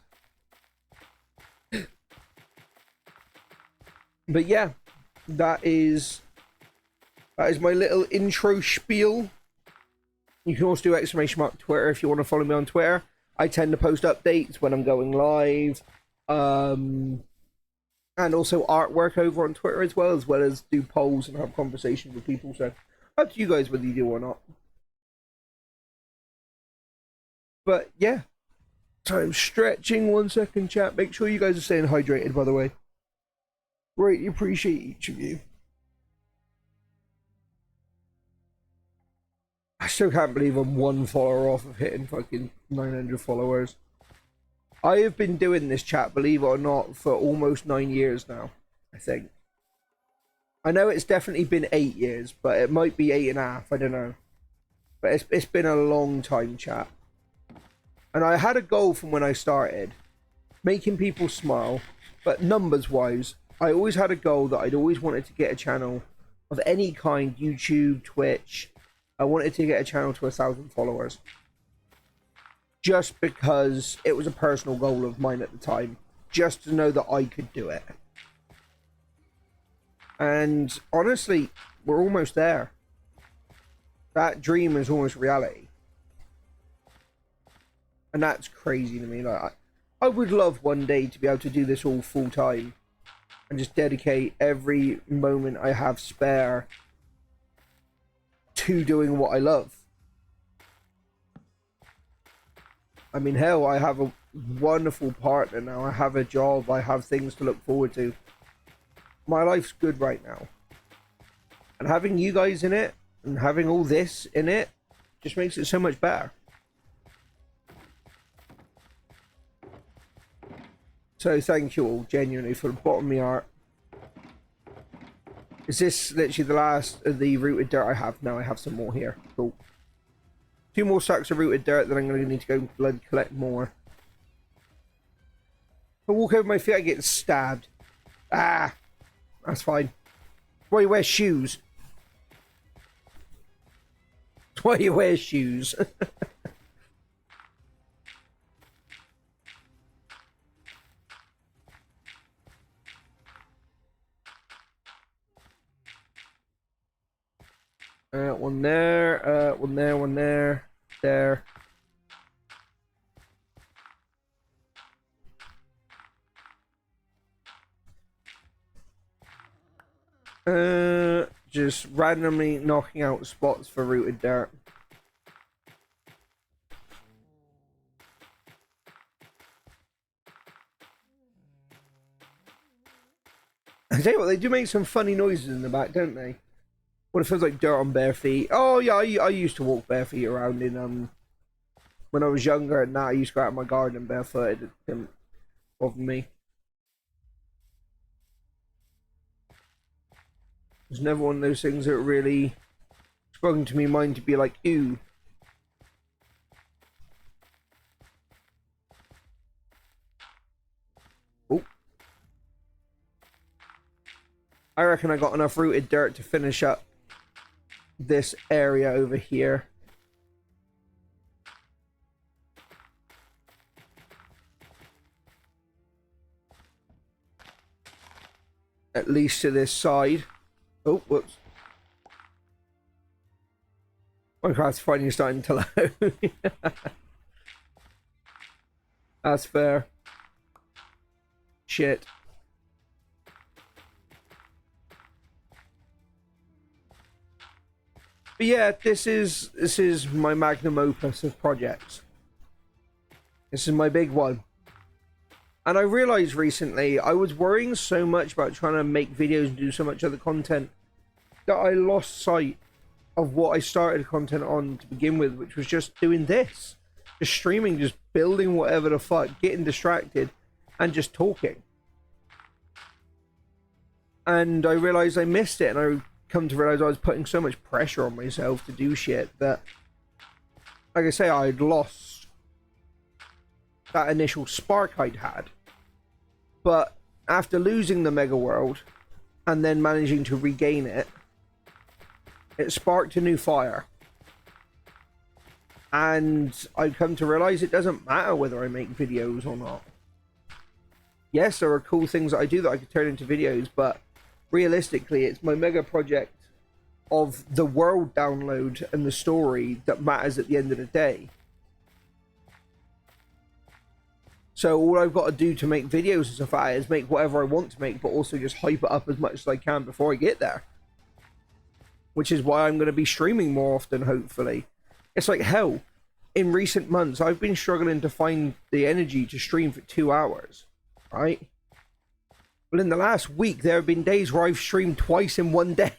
But yeah, that is my little intro spiel. You can also do exclamation mark Twitter if you want to follow me on Twitter. I tend to post updates when I'm going live. And also artwork over on Twitter as well as do polls and have conversations with people. So up to you guys whether you do or not. But yeah. So I'm stretching 1 second, chat. Make sure you guys are staying hydrated, by the way. Greatly appreciate each of you. I still can't believe I'm 1 follower off of hitting fucking 900 followers. I have been doing this, chat, believe it or not, for almost 9 years now, I think. I know it's definitely been 8 years, but it might be 8.5, I don't know. But it's been a long time, chat. And I had a goal from when I started, making people smile, but numbers-wise, I always had a goal that I'd always wanted to get a channel of any kind, YouTube, Twitch. I wanted to get a channel to 1,000 followers. Just because it was a personal goal of mine at the time. Just to know that I could do it. And honestly, we're almost there. That dream is almost reality. And that's crazy to me. Like, I would love one day to be able to do this all full time. And just dedicate every moment I have spare to doing what I love. I mean, hell, I have a wonderful partner now. I have a job. I have things to look forward to. My life's good right now. And having you guys in it, and having all this in it, just makes it so much better. So thank you all, genuinely, from the bottom of my heart. Is this literally the last of the rooted dirt I have? No, I have some more here. Cool. 2 more stacks of rooted dirt, then I'm going to need to go blood collect more. If I walk over my feet, I get stabbed. Ah! That's fine. That's why you wear shoes. That's why you wear shoes. One there, one there, one there, there. Just randomly knocking out spots for rooted dirt. I tell you what, they do make some funny noises in the back, don't they? What, it feels like dirt on bare feet. Oh yeah, I used to walk bare feet around in when I was younger, and now I used to go out in my garden barefooted. It didn't bother me. It's never one of those things that really sprung to me mind to be like, ew. Oh. I reckon I got enough rooted dirt to finish up this area over here. At least to this side. Oh, whoops. Minecraft's finally starting to load. That's fair. Shit. But yeah, this is my magnum opus of projects. This is my big one. And I realized recently I was worrying so much about trying to make videos and do so much other content that I lost sight of what I started content on to begin with, which was just doing this. Just streaming, just building whatever the fuck, getting distracted, and just talking. And I realized I missed it, and I come to realize I was putting so much pressure on myself to do shit that, like I say, I'd lost that initial spark I'd had. But after losing the MegaWorld and then managing to regain it, it sparked a new fire. And I've come to realize it doesn't matter whether I make videos or not. Yes, there are cool things that I do that I could turn into videos, but realistically, it's my mega project of the world download and the story that matters at the end of the day. So all I've got to do to make videos and stuff like that is make whatever I want to make, but also just hype it up as much as I can before I get there. Which is why I'm going to be streaming more often, hopefully. It's like, hell, in recent months, I've been struggling to find the energy to stream for 2 hours, right? Well, in the last week, there have been days where I've streamed twice in one day.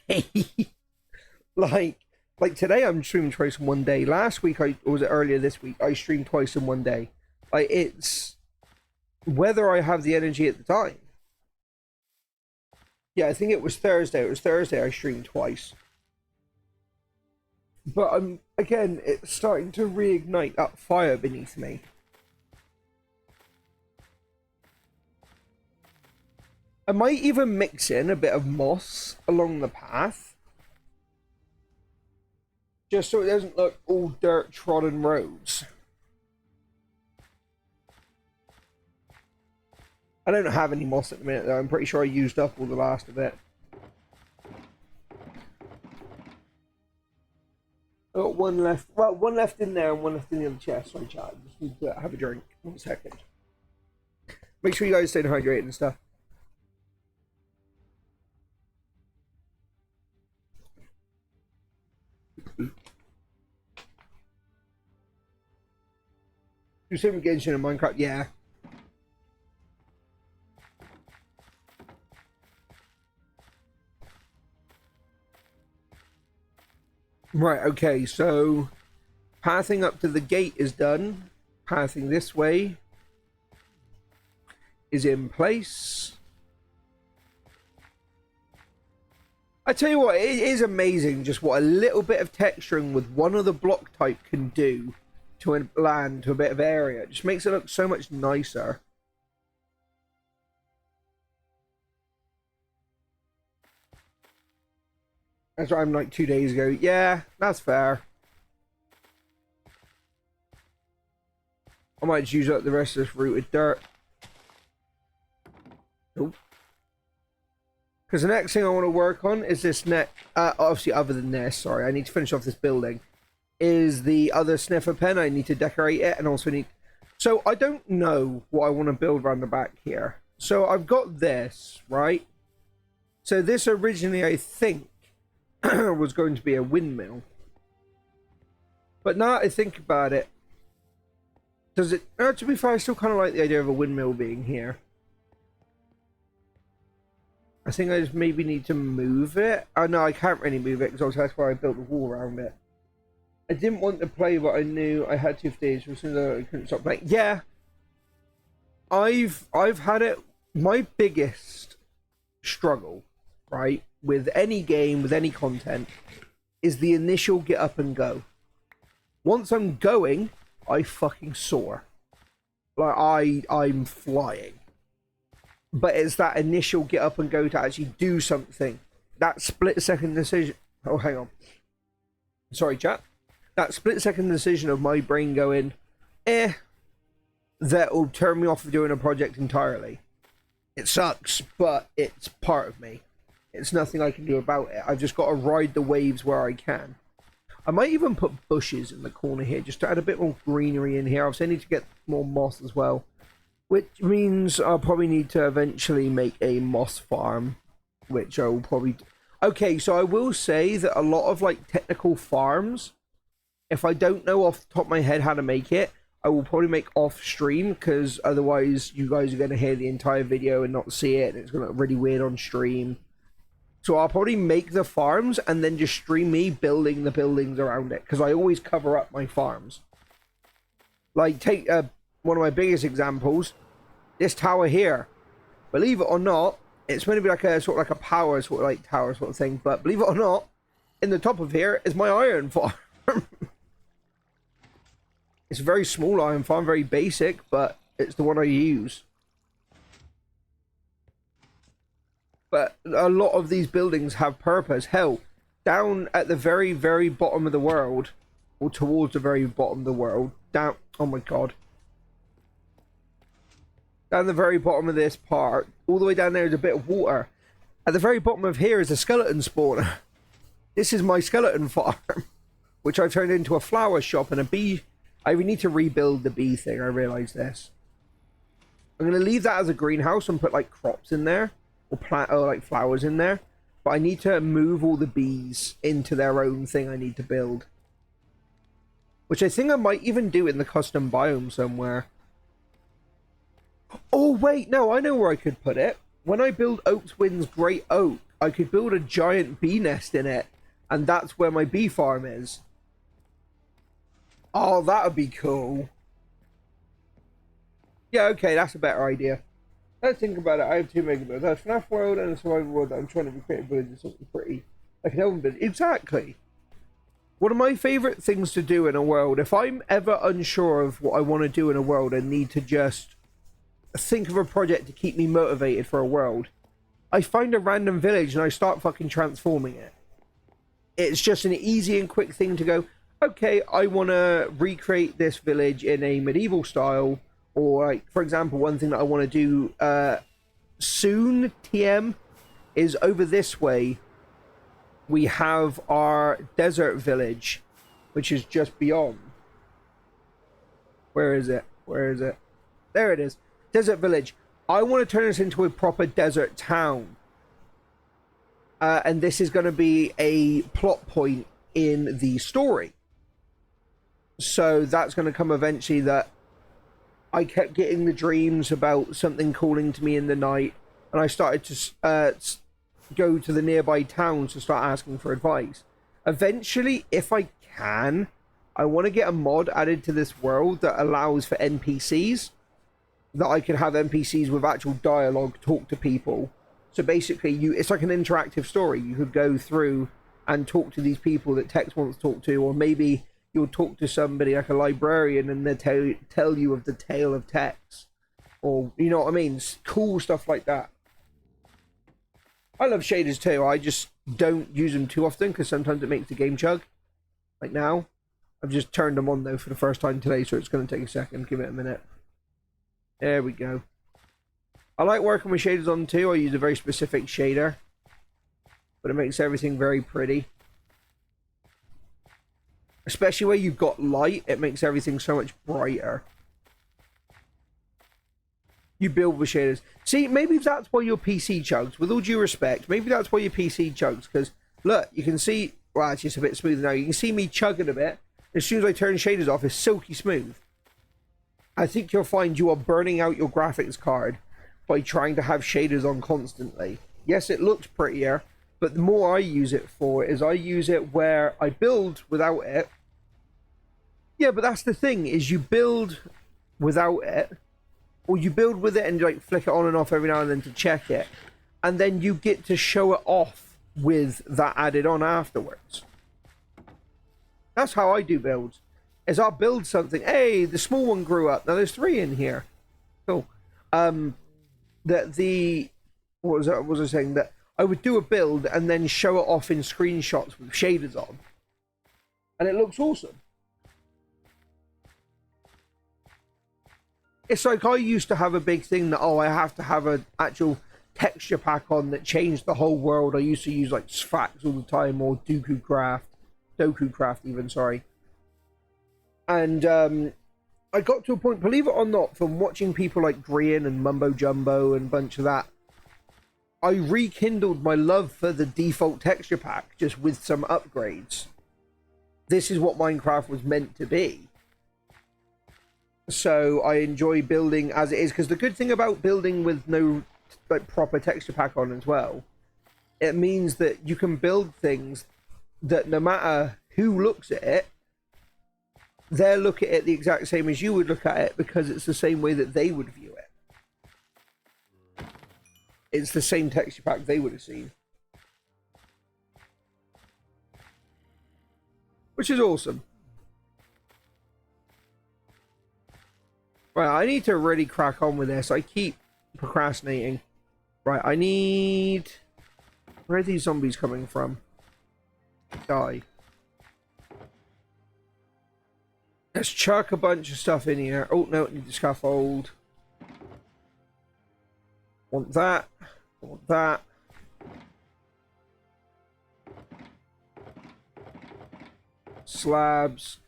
like today, I'm streaming twice in one day. Last week, or was it earlier this week, I streamed twice in one day. Like, it's whether I have the energy at the time. Yeah, I think it was Thursday. It was Thursday I streamed twice. But again, it's starting to reignite that fire beneath me. I might even mix in a bit of moss along the path. Just so it doesn't look all dirt trodden roads. I don't have any moss at the minute though. I'm pretty sure I used up all the last of it. I got one left. Well, one left in there and one left in the other chest. Sorry, chat. I just need to have a drink. 1 second. Make sure you guys stay hydrated and stuff. You see me Genshin in Minecraft? Yeah. Right, okay, so pathing up to the gate is done. Pathing this way is in place. I tell you what, it is amazing just what a little bit of texturing with one other block type can do to a land, to a bit of area. It just makes it look so much nicer. That's what I'm like 2 days ago. Yeah, that's fair. I might just use up the rest of this rooted dirt. Nope. Because the next thing I want to work on is this obviously other than this, sorry, I need to finish off this building. Is the other sniffer pen. I need to decorate it and also need... So I don't know what I want to build around the back here. So I've got this, right? So this originally, I think, was going to be a windmill. But now I think about it, does it... to be fair, I still kind of like the idea of a windmill being here. I think I just maybe need to move it. Oh no, I can't really move it because that's why I built the wall around it. I didn't want to play, but I knew I had to for days. As soon as I couldn't stop playing. Yeah, I've had it. My biggest struggle, right, with any game, with any content, is the initial get up and go. Once I'm going, I fucking soar. Like I'm flying. But it's that initial get up and go to actually do something. That split second decision. Oh, hang on. Sorry, chat. That split second decision of my brain going, that will turn me off of doing a project entirely. It sucks, but it's part of me. It's nothing I can do about it. I've just got to ride the waves where I can. I might even put bushes in the corner here just to add a bit more greenery in here. Obviously, I need to get more moss as well. Which means I'll probably need to eventually make a moss farm. Which I will probably... Okay, so I will say that a lot of like technical farms, if I don't know off the top of my head how to make it, I will probably make off stream, because otherwise you guys are going to hear the entire video and not see it, and it's going to look really weird on stream. So I'll probably make the farms and then just stream me building the buildings around it, because I always cover up my farms. Like, take one of my biggest examples, this tower here. Believe it or not, it's meant to be like a sort of like a power sort of like tower sort of thing, but believe it or not, in the top of here is my iron farm. It's a very small iron farm, very basic, but it's the one I use. But a lot of these buildings have purpose. Hell, down at the very, very bottom of the world, or towards the very bottom of the world, down, oh my god. Down the very bottom of this part, all the way down there is a bit of water. At the very bottom of here is a skeleton spawner. This is my skeleton farm, which I've turned into a flower shop and a bee. I need to rebuild the bee thing. I realize this. I'm going to leave that as a greenhouse and put like crops in there or plant or like flowers in there. But I need to move all the bees into their own thing I need to build. Which I think I might even do in the custom biome somewhere. Oh, wait, no, I know where I could put it. When I build Oakswind's Great Oak, I could build a giant bee nest in it. And that's where my bee farm is. Oh, that would be cool. Yeah, okay, that's a better idea. Let's think about it. I have two MegaWorlds. I have FNAF World and a Survival World that I'm trying to recreate a village or something pretty. Like an elven village. Exactly. One of my favourite things to do in a world, if I'm ever unsure of what I want to do in a world and need to just think of a project to keep me motivated for a world, I find a random village and I start fucking transforming it. It's just an easy and quick thing to go, okay, I want to recreate this village in a medieval style. Or, like, for example, one thing that I want to do soon, TM, is over this way. We have our desert village, which is just beyond. Where is it? Where is it? There it is. Desert village. I want to turn this into a proper desert town. And this is going to be a plot point in the story. So that's going to come eventually that I kept getting the dreams about something calling to me in the night, and I started to go to the nearby towns to start asking for advice. Eventually, if I can, I want to get a mod added to this world that allows for NPCs, that I can have NPCs with actual dialogue talk to people. So basically, it's like an interactive story. You could go through and talk to these people that Tex wants to talk to, or maybe you'll talk to somebody like a librarian and they'll tell you of the tale of Tex. Or, you know what I mean? Cool stuff like that. I love shaders too. I just don't use them too often because sometimes it makes the game chug. Like now. I've just turned them on though for the first time today, so it's going to take a second. Give it a minute. There we go. I like working with shaders on too. I use a very specific shader, but it makes everything very pretty. Especially where you've got light, it makes everything so much brighter. You build with shaders. See, maybe that's why your PC chugs. With all due respect, maybe that's why your PC chugs. Because, look, you can see... Well, actually, it's a bit smoother now. You can see me chugging a bit. As soon as I turn shaders off, it's silky smooth. I think you'll find you are burning out your graphics card by trying to have shaders on constantly. Yes, it looks prettier, but the more I use it for is I use it where I build without it. Yeah, but that's the thing, is you build without it, or you build with it and like flick it on and off every now and then to check it, and then you get to show it off with that added on afterwards. That's how I do builds. Is I'll build something. Hey, the small one grew up. Now there's 3 in here. Cool. What was I saying? That I would do a build and then show it off in screenshots with shaders on, and it looks awesome. It's like I used to have a big thing that, oh, I have to have an actual texture pack on that changed the whole world. I used to use like Sfax all the time, or Dooku Craft even, sorry. And I got to a point, believe it or not, from watching people like Grian and Mumbo Jumbo and a bunch of that, I rekindled my love for the default texture pack just with some upgrades. This is what Minecraft was meant to be. So I enjoy building as it is, because the good thing about building with no like proper texture pack on as well, it means that you can build things that no matter who looks at it, they'll look at it the exact same as you would look at it, because it's the same way that they would view it. It's the same texture pack they would have seen. Which is awesome. Right, I need to really crack on with this. I keep procrastinating. Right, I need... Where are these zombies coming from? Die. Let's chuck a bunch of stuff in here. Oh, no, I need the scaffold. Want that. Want that. Slabs.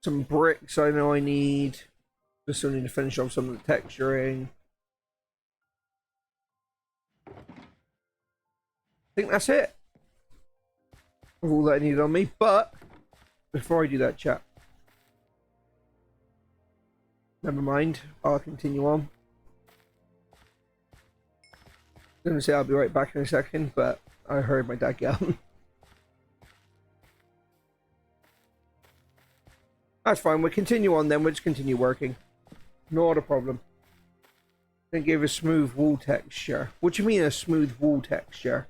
Some bricks I know I need. Just still need to finish off some of the texturing. I think that's it. All that I need on me. But before I do that, chat. Never mind. I'll continue on. I'm gonna say I'll be right back in a second, but I heard my dad get up. That's fine. We'll continue on then. We'll just continue working. Not a problem. Then give a smooth wall texture. What do you mean a smooth wall texture?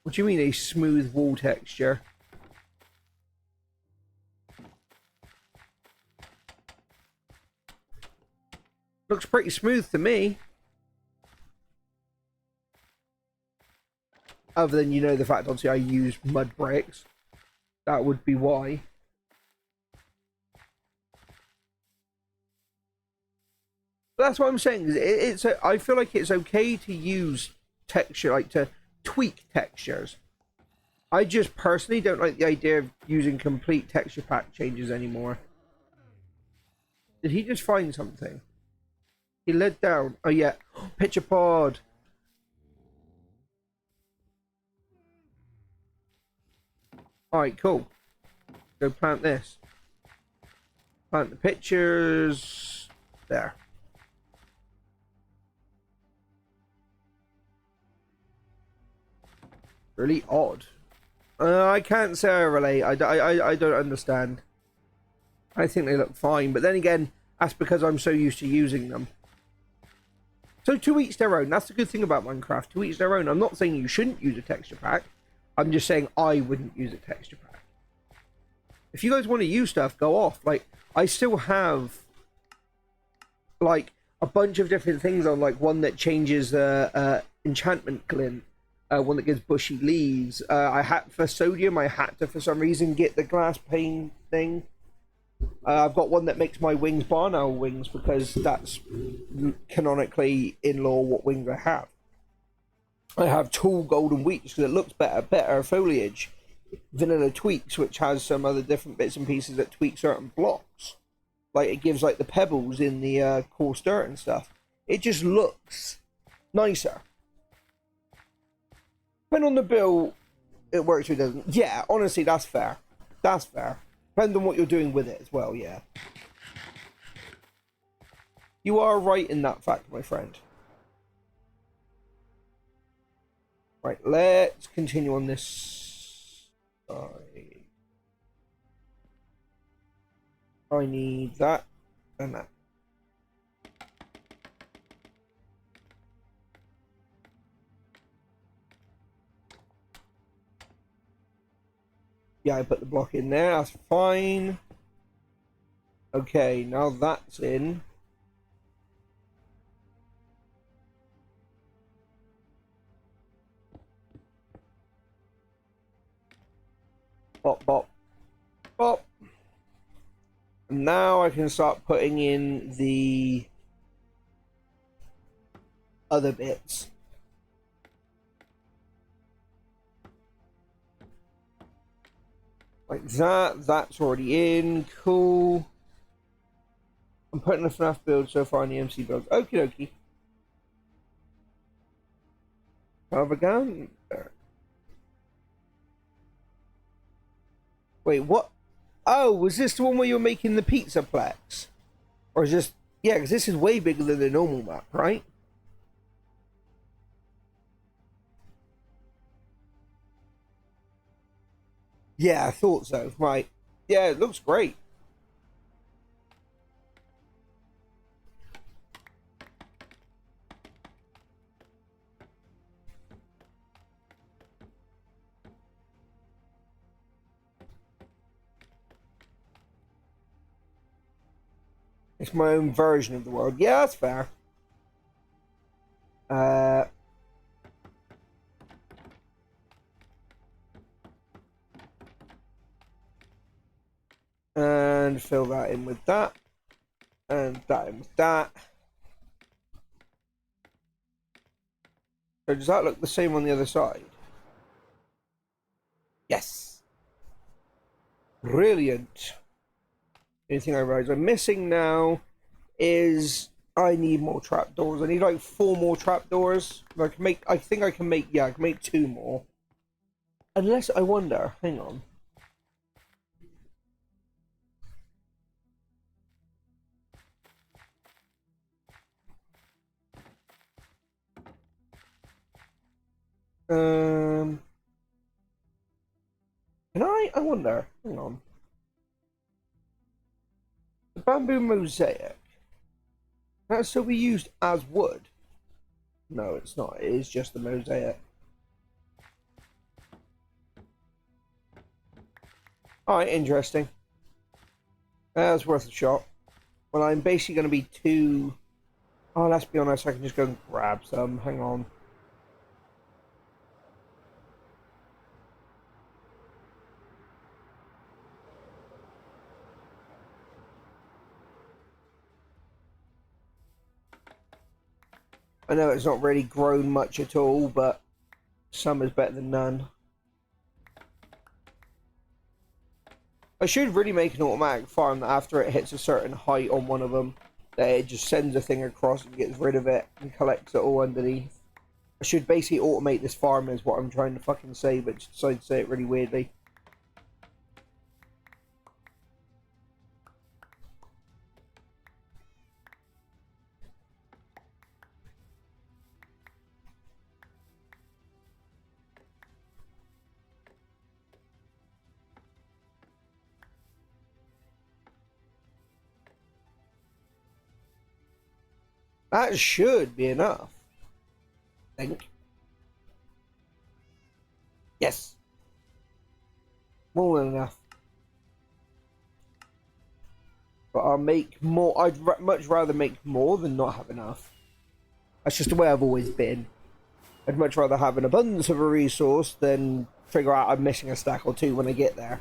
What do you mean a smooth wall texture? Looks pretty smooth to me. Other than, you know, the fact obviously I use mud bricks. That would be why. But that's what I'm saying. I feel like it's okay to use texture, like to tweak textures. I just personally don't like the idea of using complete texture pack changes anymore. Did he just find something? He led down. Oh yeah, picture pod. Alright, cool. Go plant this. Plant the pictures. There. Really odd. I can't say I relate. I don't understand. I think they look fine. But then again, that's because I'm so used to using them. So to each their own. That's the good thing about Minecraft. To each their own. I'm not saying you shouldn't use a texture pack. I'm just saying I wouldn't use a texture pack. If you guys want to use stuff, go off. Like, I still have like a bunch of different things on, like one that changes enchantment glint, one that gives bushy leaves. I had for sodium, I had to for some reason get the glass pane thing. I've got one that makes my wings barn owl wings because that's canonically in law what wings I have. I have tall golden wheat because it looks better foliage. Vanilla tweaks, which has some other different bits and pieces that tweak certain blocks. Like it gives like the pebbles in the coarse dirt and stuff. It just looks nicer. Depending on the bill, it works or it doesn't. Yeah, honestly, that's fair. That's fair. Depends on what you're doing with it as well, yeah. You are right in that fact, my friend. Right, let's continue on this side. I need that and that. Yeah, I put the block in there, that's fine. Okay, now that's in. Bop, bop, bop. And now I can start putting in the other bits. Like that, that's already in, cool. I'm putting a FNAF build so far in the MC build. Okie dokie. Again. Wait, what? Oh, was this the one where you're making the pizza plex? Or is this... Yeah, because this is way bigger than the normal map, right? Yeah, I thought so. Right. Yeah, it looks great. It's my own version of the world. Yeah, that's fair. fill that in with that, and that in with that. So does that look the same on the other side? Yes. Brilliant. Anything I realize I'm missing now is I need more trapdoors. I need like 4 more trapdoors. I think I can make, yeah, I can make 2 more. Unless, I wonder, hang on. Can I wonder, hang on. The bamboo mosaic, that's still be used as wood? No, it's not. It is just the mosaic. Alright, interesting. That's worth a shot. Well, I'm basically going to be too... Oh, let's be honest, I can just go and grab some. Hang on. I know it's not really grown much at all, but some is better than none. I should really make an automatic farm that after it hits a certain height on one of them, that it just sends a thing across and gets rid of it and collects it all underneath. I should basically automate this farm is what I'm trying to fucking say, but just decided to say it really weirdly. That should be enough. I think. Yes. More than enough. But I'll make more. I'd much rather make more than not have enough. That's just the way I've always been. I'd much rather have an abundance of a resource than figure out I'm missing a stack or 2 when I get there.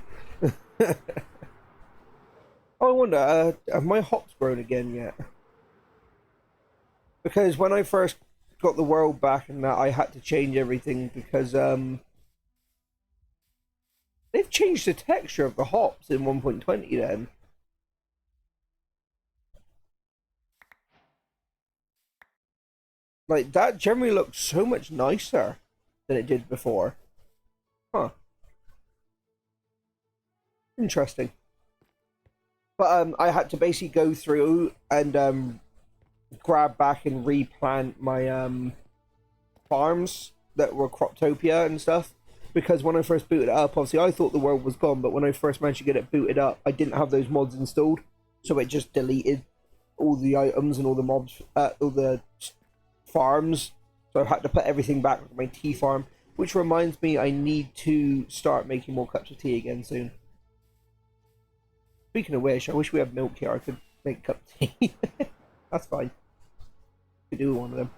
Oh, I wonder, have my hops grown again yet? Because when I first got the world back and that, I had to change everything because they've changed the texture of the hops in 1.20 then. Like, that generally looks so much nicer than it did before. Huh. Interesting. But I had to basically go through and grab back and replant my farms that were Croptopia and stuff. Because when I first booted it up, obviously I thought the world was gone, but when I first managed to get it booted up, I didn't have those mods installed. So it just deleted all the items and all the mobs, all the farms. So I had to put everything back with my tea farm. Which reminds me, I need to start making more cups of tea again soon. Speaking of which, I wish we had milk here. I could make a cup of tea. That's fine. We do one of them.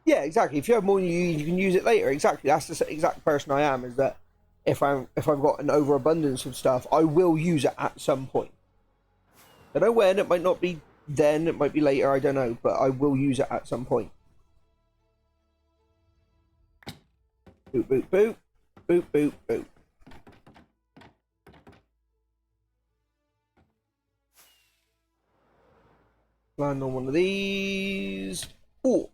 Yeah, exactly. If you have more than you can use it later. Exactly. That's the exact person I am. Is that if I've got an overabundance of stuff, I will use it at some point. I don't know when. It might not be then. It might be later. I don't know. But I will use it at some point. Boop boop boop boop boop boop. Land on one of these. Oh.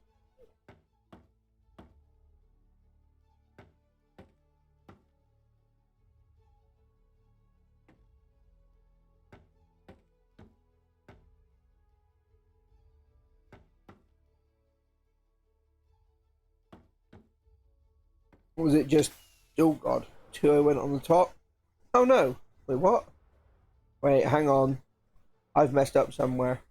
Was it just... Oh, God. 2 went on the top. Oh, no. Wait, what? Wait, hang on. I've messed up somewhere.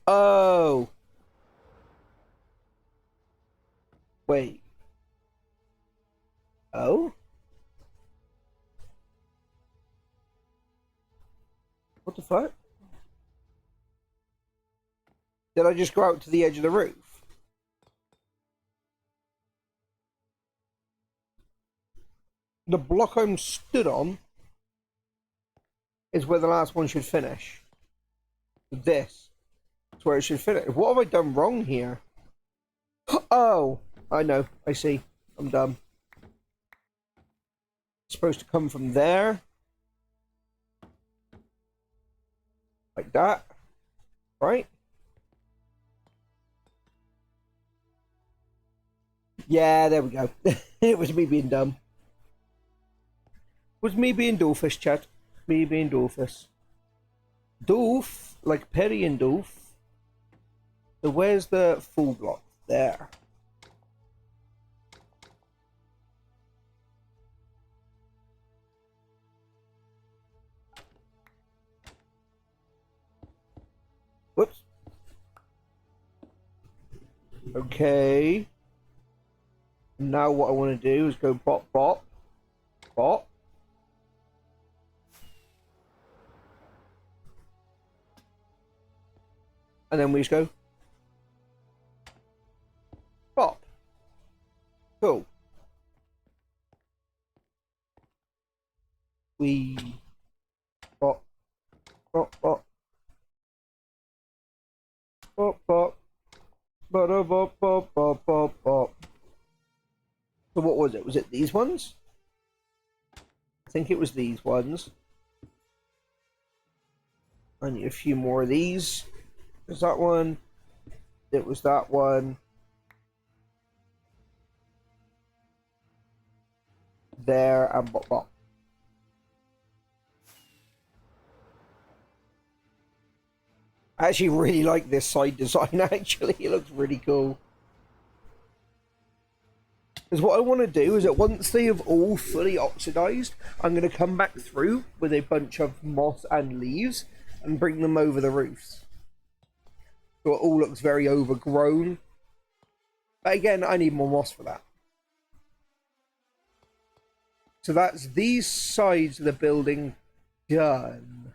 Oh. Wait. Oh? What the fuck? Did I just go out to the edge of the roof? the block I'm stood on is where the last one should finish. This is where it should finish. What have I done wrong here? Oh, I know. I see. I'm dumb. It's supposed to come from there. Like that. Right? Yeah, there we go. It was me being dumb. It was me being doofus, chat. Me being doofus. Doof, like Perry and Doof. So where's the full block? There. Whoops. Okay. Now what I want to do is go bop, bop, bop. And then we just go bop. Cool. We bop, bop, bop, bop, bop, bop, bop, bop, bop, bop, bop. So what was it? Was it these ones? I think it was these ones. I need a few more of these. There's that one. It was that one. There and bop, bop. I actually really like this side design, actually. It looks really cool. Because what I want to do is that once they have all fully oxidized, I'm going to come back through with a bunch of moss and leaves and bring them over the roofs. So it all looks very overgrown. But again, I need more moss for that. So that's these sides of the building done.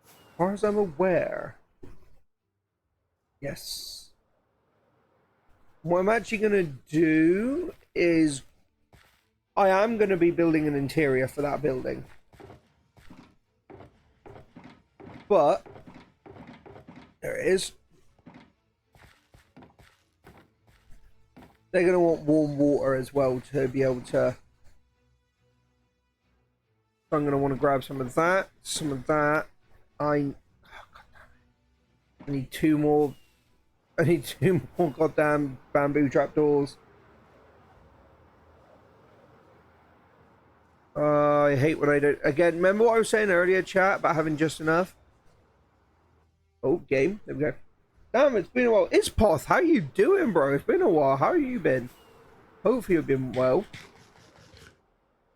As far as I'm aware. Yes. What I'm actually going to do is I am going to be building an interior for that building. But there it is. They're going to want warm water as well to be able to. So I'm going to want to grab some of that, some of that. I need two more. I need two more goddamn bamboo trapdoors. I hate when I don't. Again, remember what I was saying earlier, chat, about having just enough? Oh, game. There we go. Damn, it's been a while. It's Poth. How you doing, bro? It's been a while. How you been? Hopefully you've been well.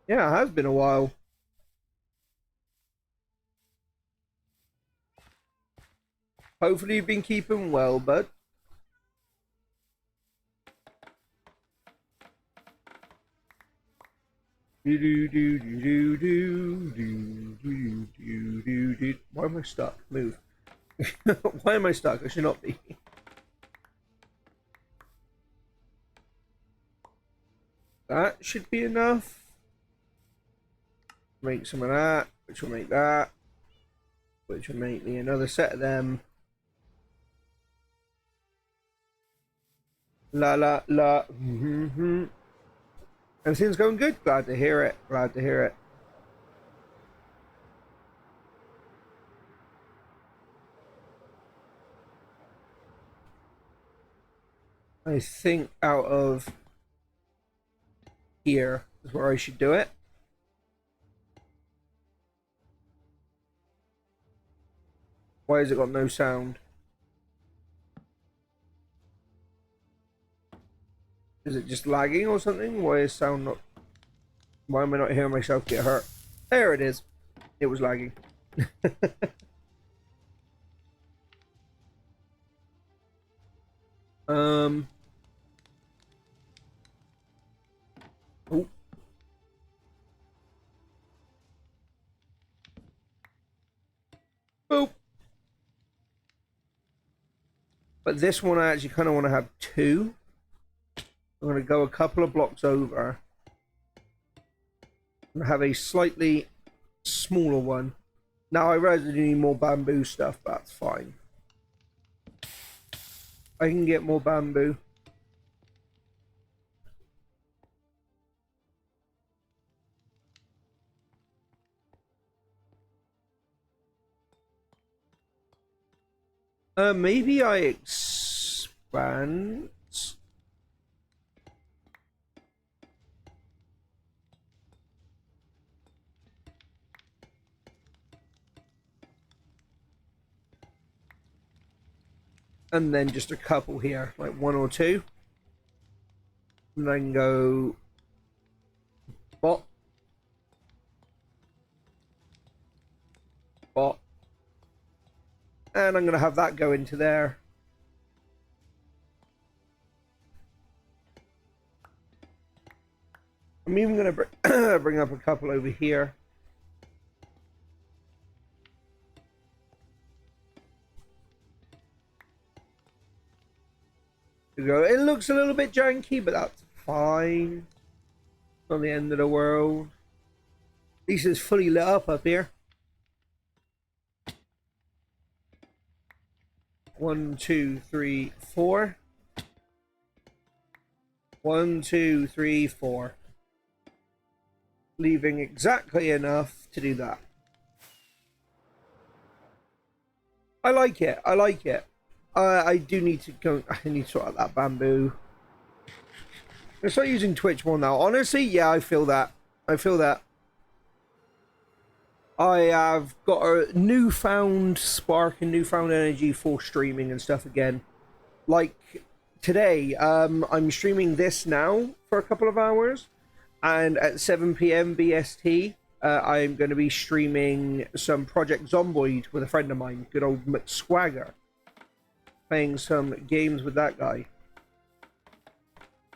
Yeah, it has been a while. Hopefully you've been keeping well, bud. Why am I stuck? Move. Why am I stuck? I should not be. That should be enough. Make some of that, which will make that, which will make me another set of them. La la la. Everything's going good. Glad to hear it. Glad to hear it. I think out of here is where I should do it. Why has it got no sound? Is it just lagging or something? Why is sound not... Why am I not hearing myself get hurt? There it is. It was lagging. Oh. Boop. But this one I actually kind of want to have two. I'm going to go a couple of blocks over. and have a slightly smaller one. Now I realize I need more bamboo stuff, but that's fine. I can get more bamboo. Maybe I expand. And then just a couple here, like one or two. And then go bot. Bot. And I'm going to have that go into there. I'm even going to bring up a couple over here. It looks a little bit janky, but that's fine. Not the end of the world. At least it's fully lit up here. 1, 2, 3, 4. 1, 2, 3, 4. Leaving exactly enough to do that. I like it. I like it. I do need to go. I need to sort out that bamboo. I'm start using Twitch more now. Honestly, yeah, I feel that. I feel that. I have got a newfound spark and newfound energy for streaming and stuff again. Like today, I'm streaming this now for a couple of hours, and at 7 p.m. BST, I'm going to be streaming some Project Zomboid with a friend of mine, good old McSwagger. Playing some games with that guy.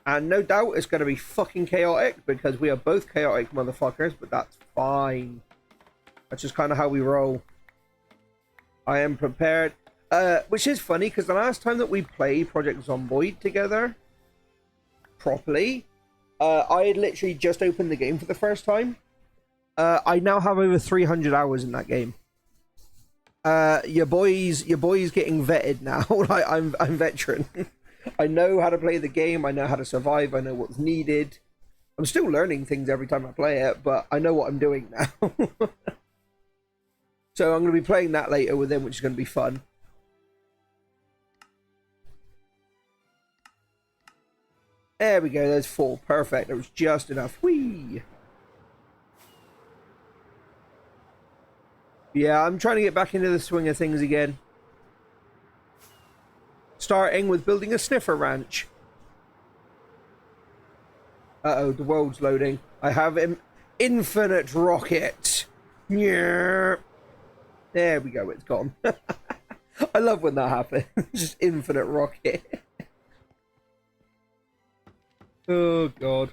And no doubt it's going to be fucking chaotic because we are both chaotic motherfuckers, but that's fine. That's just kind of how we roll. I am prepared. Which is funny because the last time that we played Project Zomboid together properly, I had literally just opened the game for the first time. I now have over 300 hours in that game. Your boy's getting vetted now. Like I'm veteran. I know how to play the game. I know how to survive. I know what's needed. I'm still learning things every time I play it, but I know what I'm doing now. So I'm going to be playing that later with him, which is going to be fun. There we go. There's 4. Perfect. That was just enough. Whee! Yeah, I'm trying to get back into the swing of things again. Starting with building a sniffer ranch. Uh-oh, the world's loading. I have an infinite rocket. Yeah. There we go, it's gone. I love when that happens. Just infinite rocket. Oh, God.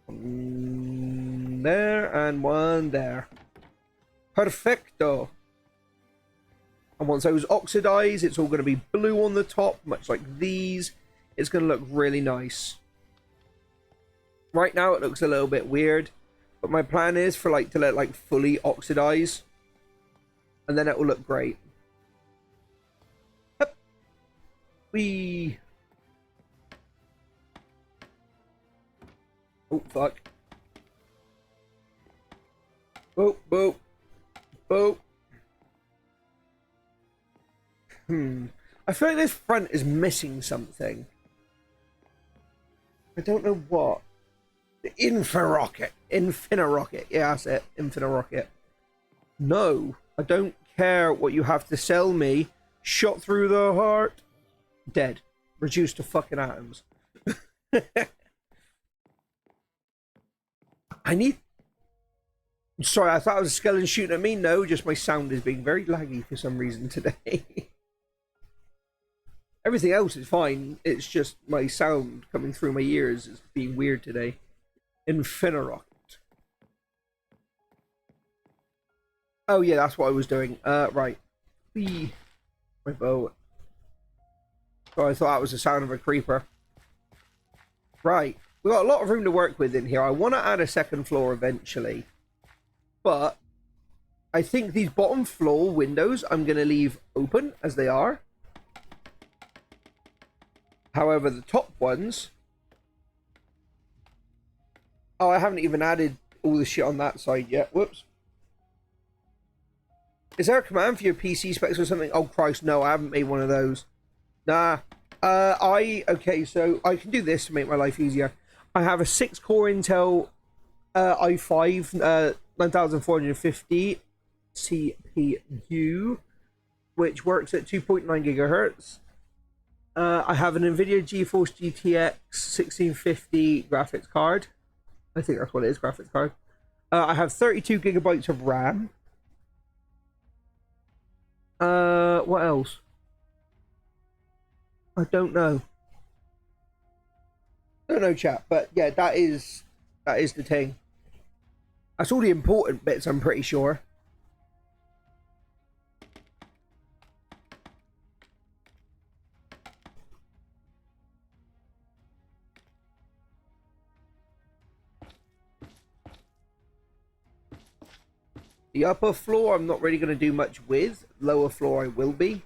One there and one there. Perfecto. And once those oxidize, it's all going to be blue on the top, much like these. It's going to look really nice. Right now, it looks a little bit weird, but my plan is for to let fully oxidize, and then it will look great. Hup. Whee. Oh fuck. Boop boop. Oh. I feel like this front is missing something. I don't know what. The Infinirocket. Infinirocket. Yeah, that's it. Infinirocket. No, I don't care what you have to sell me. Shot through the heart. Dead. Reduced to fucking atoms. I need... Sorry, I thought it was a skeleton shooting at me. No, just my sound is being very laggy for some reason today. Everything else is fine. It's just my sound coming through my ears is being weird today. Infinirocket. Oh yeah, that's what I was doing. Right. Whee. My bow. Oh, I thought that was the sound of a creeper. Right. We've got a lot of room to work with in here. I want to add a second floor eventually. But I think these bottom floor windows I'm going to leave open as they are. However, the top ones... Oh, I haven't even added all the shit on that side yet. Whoops. Is there a command for your PC specs or something? Oh, Christ, no, I haven't made one of those. Nah. Okay, so I can do this to make my life easier. I have a 6-core Intel i5 9450 CPU, which works at 2.9 gigahertz. I have an NVIDIA GeForce GTX 1650 graphics card. I think that's what it is, graphics card. I have 32 gigabytes of RAM. What else? I don't know. Don't know, chat, but yeah, that is the thing. That's all the important bits, I'm pretty sure. The upper floor I'm not really going to do much with. Lower floor I will be.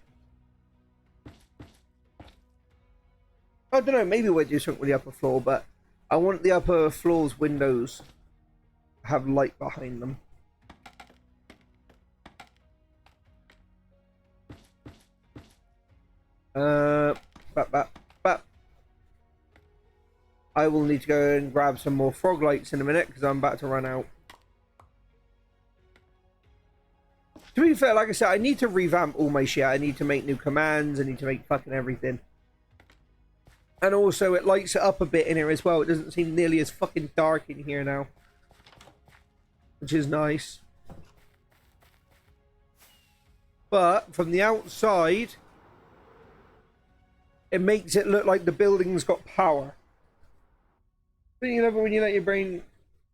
I don't know, maybe we'll do something with the upper floor, but I want the upper floor's windows to have light behind them. I will need to go and grab some more frog lights in a minute because I'm about to run out. To be fair, like I said, I need to revamp all my shit. I need to make new commands. I need to make fucking everything. And also, it lights it up a bit in here as well. It doesn't seem nearly as fucking dark in here now. Which is nice. But, from the outside, it makes it look like the building's got power. Don't you love it when you let your brain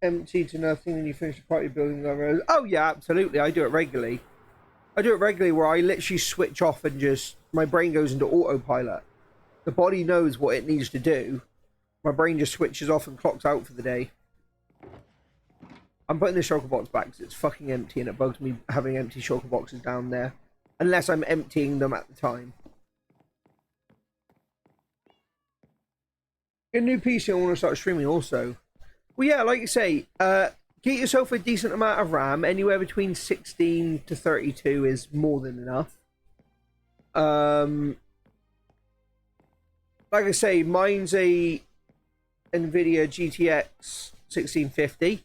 empty to nothing and you finish the party building? Oh yeah, absolutely. I do it regularly. I do it regularly where I literally switch off and just... my brain goes into autopilot. The body knows what it needs to do. My brain just switches off and clocks out for the day. I'm putting the shulker box back because it's fucking empty and it bugs me having empty shulker boxes down there. Unless I'm emptying them at the time. Get a new PC, I want to start streaming also. Well, yeah, like you say, get yourself a decent amount of RAM. Anywhere between 16 to 32 is more than enough. Like I say, mine's a NVIDIA GTX 1650.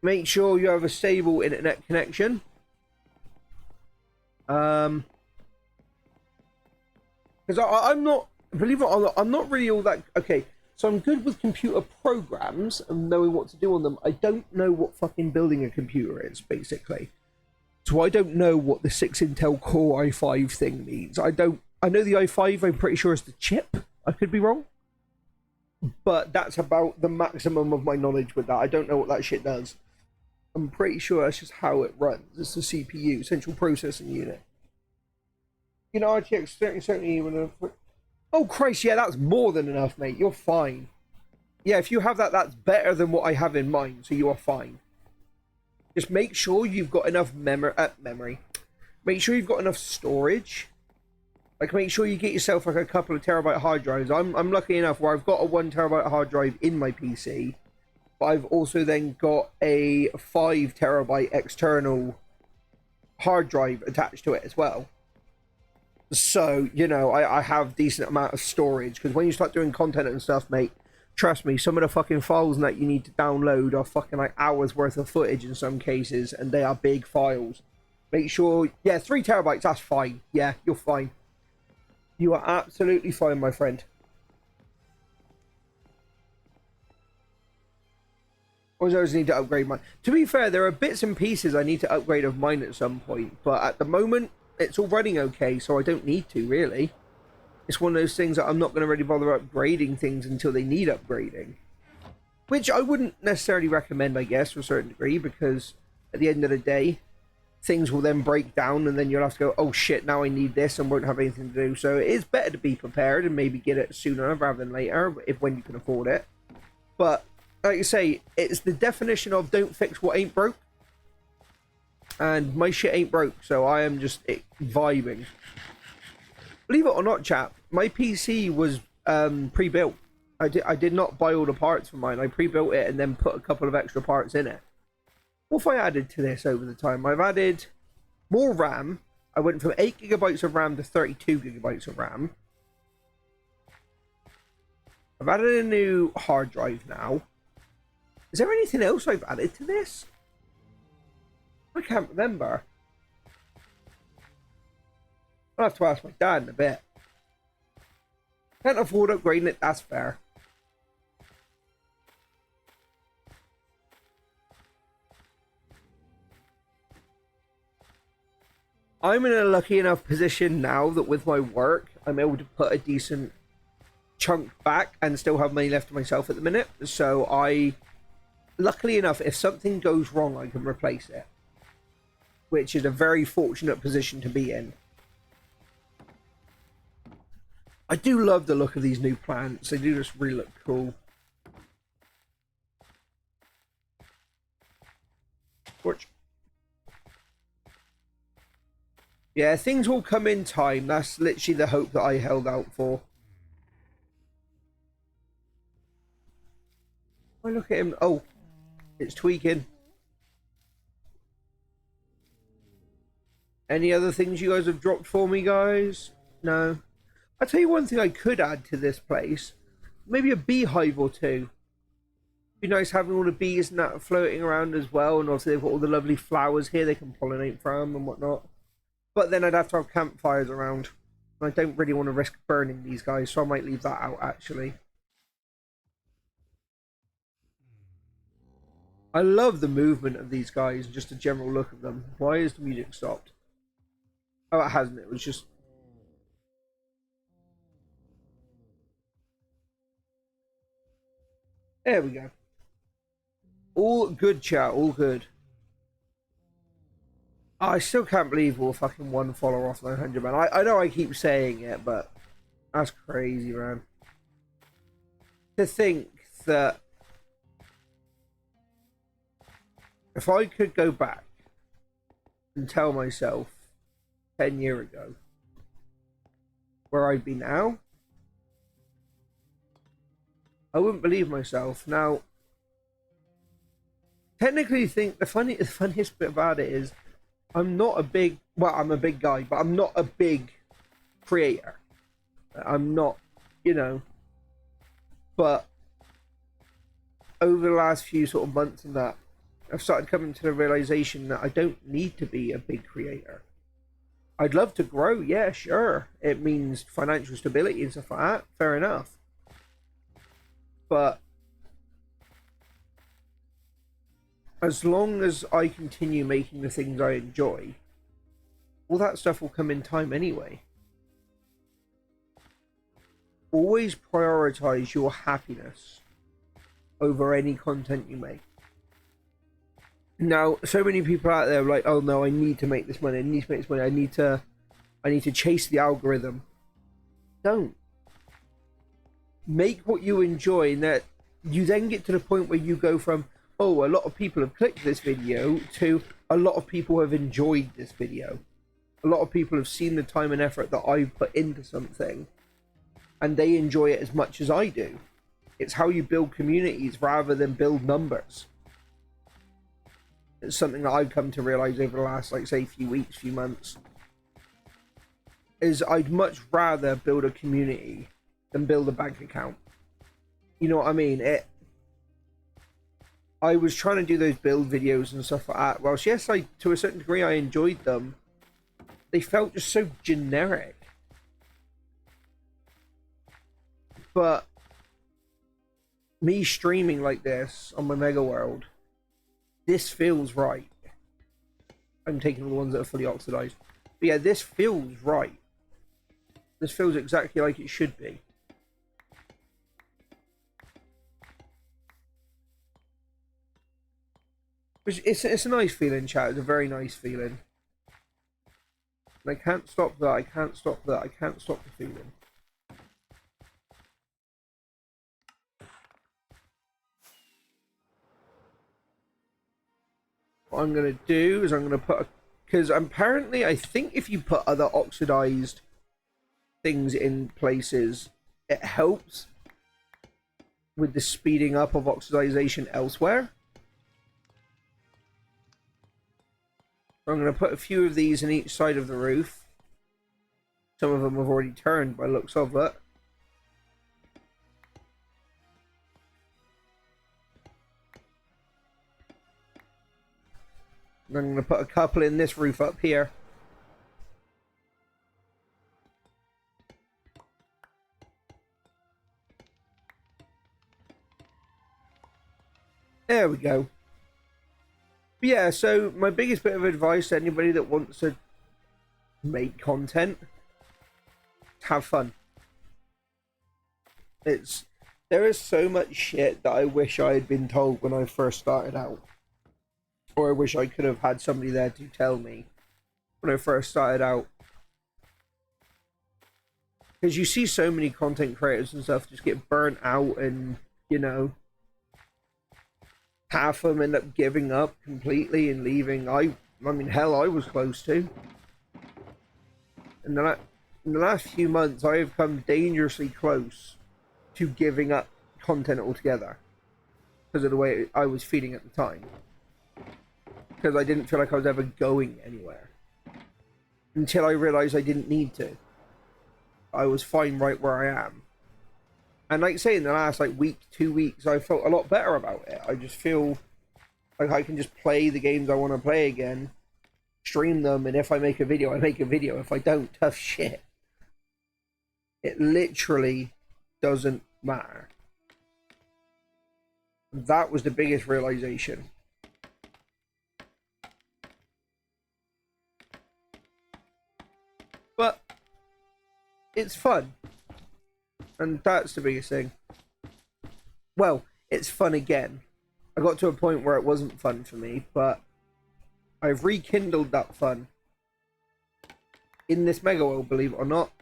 Make sure you have a stable internet connection. Because I'm not, believe it or not, I'm not really all that... Okay, so I'm good with computer programs and knowing what to do on them. I don't know what fucking building a computer is, basically. So I don't know what the 6 Intel Core i5 thing means. I know the i5, I'm pretty sure is the chip. I could be wrong. But that's about the maximum of my knowledge with that. I don't know what that shit does. I'm pretty sure that's just how it runs. It's the CPU, Central Processing Unit. You know, RTX 3070 even... Oh, Christ, yeah, that's more than enough, mate. You're fine. Yeah, if you have that, that's better than what I have in mind, so you are fine. Just make sure you've got enough memory. Make sure you've got enough storage. Like, make sure you get yourself, like, a couple of terabyte hard drives. I'm lucky enough where I've got a 1 terabyte hard drive in my PC, but I've also then got a 5 terabyte external hard drive attached to it as well. So, you know, I have decent amount of storage, because when you start doing content and stuff, mate, trust me, some of the fucking files that you need to download are fucking like hours worth of footage in some cases, and they are big files. Make sure, yeah, 3 terabytes, that's fine. Yeah, you're fine. You are absolutely fine, my friend. I always need to upgrade mine. To be fair, there are bits and pieces I need to upgrade of mine at some point, but at the moment, it's all running okay, so I don't need to, really. It's one of those things that I'm not going to really bother upgrading things until they need upgrading. Which I wouldn't necessarily recommend, I guess, to a certain degree, because at the end of the day, things will then break down, and then you'll have to go, oh shit, now I need this, and won't have anything to do. So it is better to be prepared and maybe get it sooner rather than later, if when you can afford it. But like I say, it's the definition of don't fix what ain't broke. And my shit ain't broke, so I am just vibing. Believe it or not, chap, my PC was pre-built. I did not buy all the parts for mine. I pre-built it and then put a couple of extra parts in it. What have I added to this over the time? I've added more RAM. I went from 8 gigabytes of RAM to 32 gigabytes of RAM. I've added a new hard drive now. Is there anything else I've added to this? I can't remember. I'll have to ask my dad in a bit. Can't afford upgrading it, that's fair. I'm in a lucky enough position now that with my work, I'm able to put a decent chunk back and still have money left to myself at the minute. So luckily enough, if something goes wrong, I can replace it. Which is a very fortunate position to be in. I do love the look of these new plants. They do just really look cool. Yeah, things will come in time. That's literally the hope that I held out for. I look at him. Oh, it's tweaking. Any other things you guys have dropped for me, guys? No. I'll tell you one thing I could add to this place. Maybe a beehive or two. Be nice having all the bees and that floating around as well. And also they've got all the lovely flowers here they can pollinate from and whatnot. But then I'd have to have campfires around. I don't really want to risk burning these guys, so I might leave that out, actually. I love the movement of these guys and just the general look of them. Why is the music stopped? Oh, it hasn't. It was just... There we go. All good, chat. All good. I still can't believe we're fucking one follower off 900, man. I know I keep saying it, but that's crazy, man. To think that if I could go back and tell myself 10 years ago where I'd be now, I wouldn't believe myself. Now, technically, think the funniest bit about it is I'm not a big, well, I'm a big guy, but I'm not a big creator. I'm not, you know, but over the last few sort of months and that, I've started coming to the realization that I don't need to be a big creator. I'd love to grow, yeah, sure. It means financial stability and stuff like that, fair enough. But as long as I continue making the things I enjoy, all that stuff will come in time anyway. Always prioritize your happiness over any content you make. Now, so many people out there are like, oh no, I need to make this money, I need to make this money, I need to chase the algorithm. Don't. Make what you enjoy, and that you then get to the point where you go from, oh, a lot of people have clicked this video, to a lot of people have enjoyed this video. A lot of people have seen the time and effort that I've put into something, and they enjoy it as much as I do. It's how you build communities rather than build numbers. It's something that I've come to realize over the last, like, say, few weeks, few months. Is I'd much rather build a community than build a bank account. You know what I mean? I was trying to do those build videos and stuff like that. Whilst yes, to a certain degree I enjoyed them, they felt just so generic. But me streaming like this on my MegaWorld, this feels right. I'm taking all the ones that are fully oxidized. But yeah, this feels right. This feels exactly like it should be. It's a nice feeling, chat. It's a very nice feeling. And I can't stop that, I can't stop that, I can't stop the feeling. What I'm going to do is I'm going to put a... Because apparently I think if you put other oxidized things in places, it helps with the speeding up of oxidization elsewhere. So I'm going to put a few of these in each side of the roof. Some of them have already turned by looks of it. And I'm going to put a couple in this roof up here. There we go. But yeah, so my biggest bit of advice to anybody that wants to make content, have fun. There is so much shit that I wish I had been told when I first started out. Or I wish I could have had somebody there to tell me when I first started out. Because you see so many content creators and stuff just get burnt out and, you know, half of them end up giving up completely and leaving. I mean, hell, I was close to. And in the last few months, I have come dangerously close to giving up content altogether. Because of the way I was feeling at the time. Because I didn't feel like I was ever going anywhere. Until I realized I didn't need to. I was fine right where I am. And like I say, in the last week, 2 weeks, I felt a lot better about it. I just feel like I can just play the games I want to play again, stream them, and if I make a video, I make a video. If I don't, tough shit. It literally doesn't matter. That was the biggest realization. But it's fun. And that's the biggest thing. Well, it's fun again. I got to a point where it wasn't fun for me, but I've rekindled that fun in this MegaWorld, believe it or not.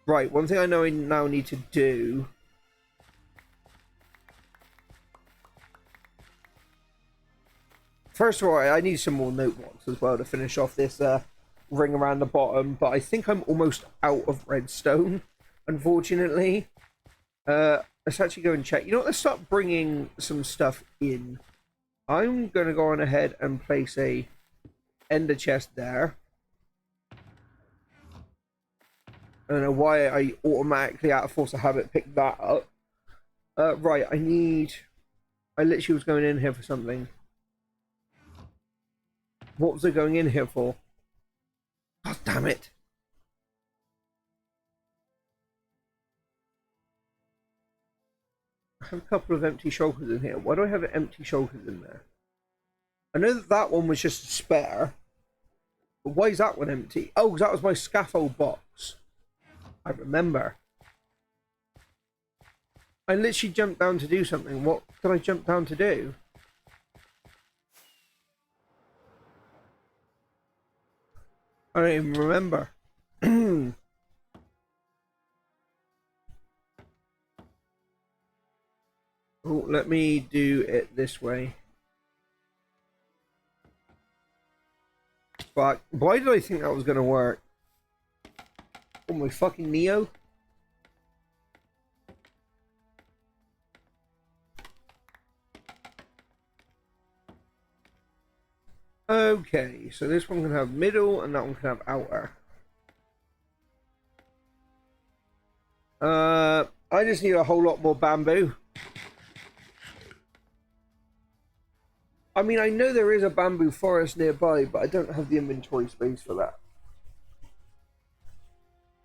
Right, one thing I know I now need to do... First of all, I need some more note blocks as well to finish off this ring around the bottom, but I think I'm almost out of redstone, unfortunately. Let's actually go and check. You know what, let's start bringing some stuff in. I'm going to go on ahead and place a ender chest there. I don't know why I automatically, out of force of habit, picked that up. Right, I literally was going in here for something. What was I going in here for? God damn it. I have a couple of empty shulkers in here. Why do I have empty shulkers in there? I know that that one was just a spare. But why is that one empty? Oh, because that was my scaffold box. I remember. I literally jumped down to do something. What did I jump down to do? I don't even remember. Oh, let me do it this way. Fuck. Why did I think that was going to work? Oh, my fucking Neo. Okay, so this one can have middle and that one can have outer. I just need a whole lot more bamboo. I mean, I know there is a bamboo forest nearby, but I don't have the inventory space for that.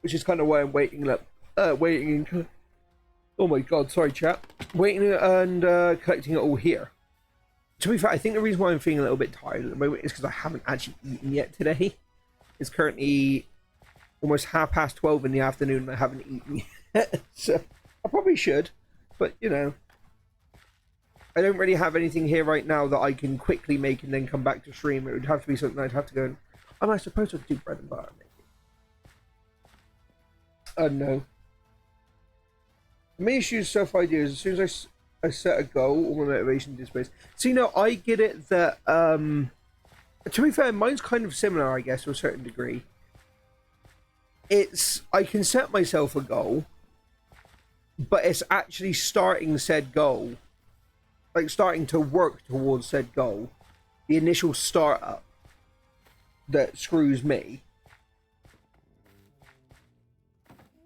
Which is kind of why I'm waiting up, waiting. Oh my god, sorry, chat. Waiting and collecting it all here. To be fair, I think the reason why I'm feeling a little bit tired at the moment is because I haven't actually eaten yet today. It's currently almost 12:30 in the afternoon and I haven't eaten yet. So I probably should, but you know. I don't really have anything here right now that I can quickly make and then come back to stream. It would have to be something I'd have to go and... I suppose I could do bread and butter, maybe. I don't know. The main issue is self-ideas. As soon as I set a goal, all my motivation displays. So, you know, I get it that... to be fair, mine's kind of similar, I guess, to a certain degree. It's... I can set myself a goal, but it's actually starting said goal. Like, starting to work towards said goal. The initial startup that screws me.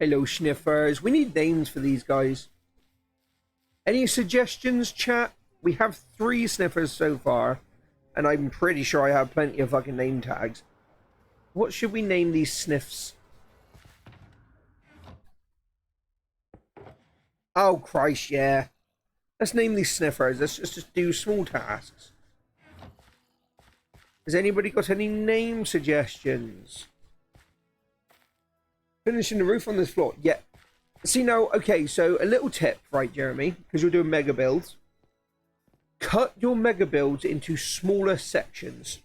Hello, Sniffers. We need names for these guys. Any suggestions, chat? We have 3 Sniffers so far, and I'm pretty sure I have plenty of fucking name tags. What should we name these Sniffs? Oh, Christ, yeah. Let's name these Sniffers. Let's just do small tasks. Has anybody got any name suggestions? Finishing the roof on this floor. Yeah. See, now, okay, so a little tip, right, Jeremy? Because you're doing mega builds. Cut your mega builds into smaller sections.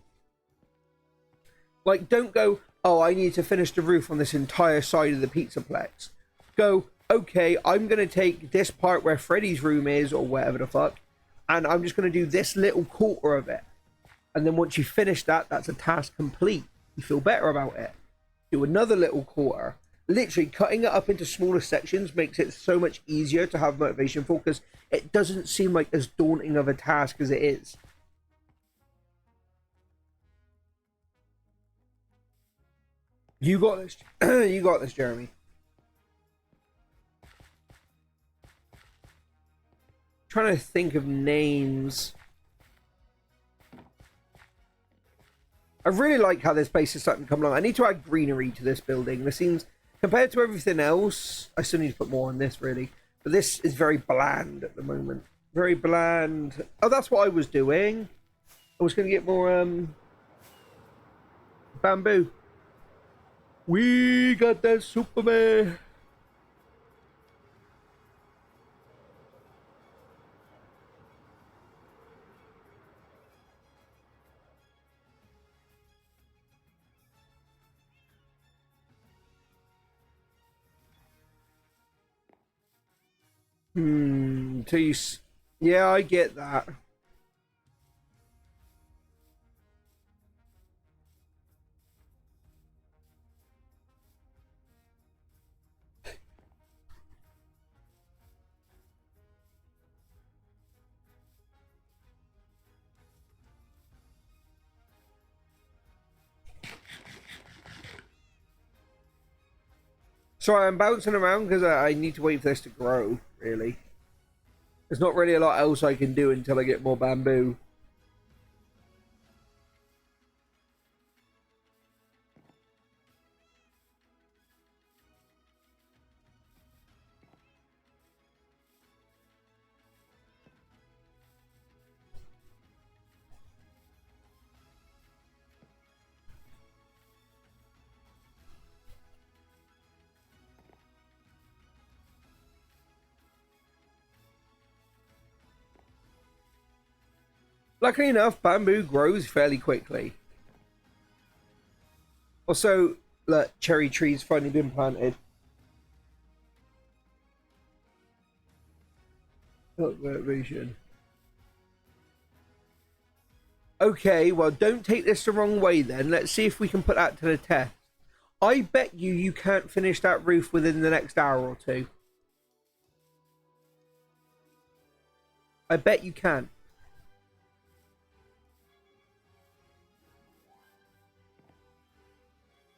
Like, don't go, oh, I need to finish the roof on this entire side of the Pizzaplex. Go, okay, I'm going to take this part where Freddy's room is, or whatever the fuck, and I'm just going to do this little quarter of it. And then once you finish that, that's a task complete. You feel better about it. Do another little quarter. Literally, cutting it up into smaller sections makes it so much easier to have motivation for, because it doesn't seem like as daunting of a task as it is. You got this. You got this, Jeremy. Trying to think of names. I really like how this place is starting to come along. I need to add greenery to this building. This seems, compared to everything else, I still need to put more on this, really. But this is very bland at the moment. Very bland. Oh, that's what I was doing. I was going to get more bamboo. We got that Superman. Yeah, I get that. Sorry, I'm bouncing around because I need to wait for this to grow, really. There's not really a lot else I can do until I get more bamboo. Luckily enough, bamboo grows fairly quickly. Also, look, cherry trees finally been planted. Motivation. Okay, well, don't take this the wrong way then. Let's see if we can put that to the test. I bet you can't finish that roof within the next hour or 2. I bet you can.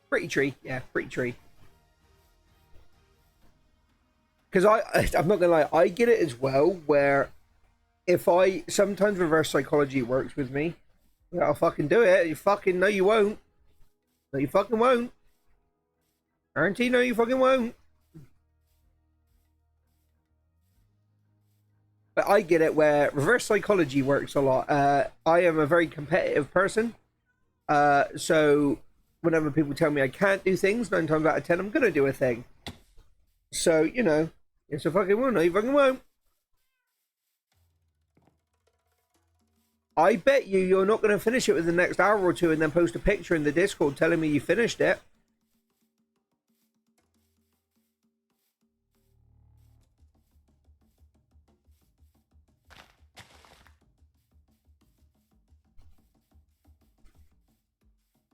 Pretty tree, yeah, pretty tree. Because I'm not gonna lie, I get it as well. Where if I sometimes reverse psychology works with me. Yeah, I'll fucking do it. You fucking no, you won't. No, you fucking won't. Guarantee, no, you fucking won't. But I get it where reverse psychology works a lot. I am a very competitive person, so whenever people tell me I can't do things, 9 times out of 10, I'm gonna do a thing. So, you know, yes, I fucking will. No, you fucking won't. I bet you're not going to finish it within the next hour or two and then post a picture in the Discord telling me you finished it.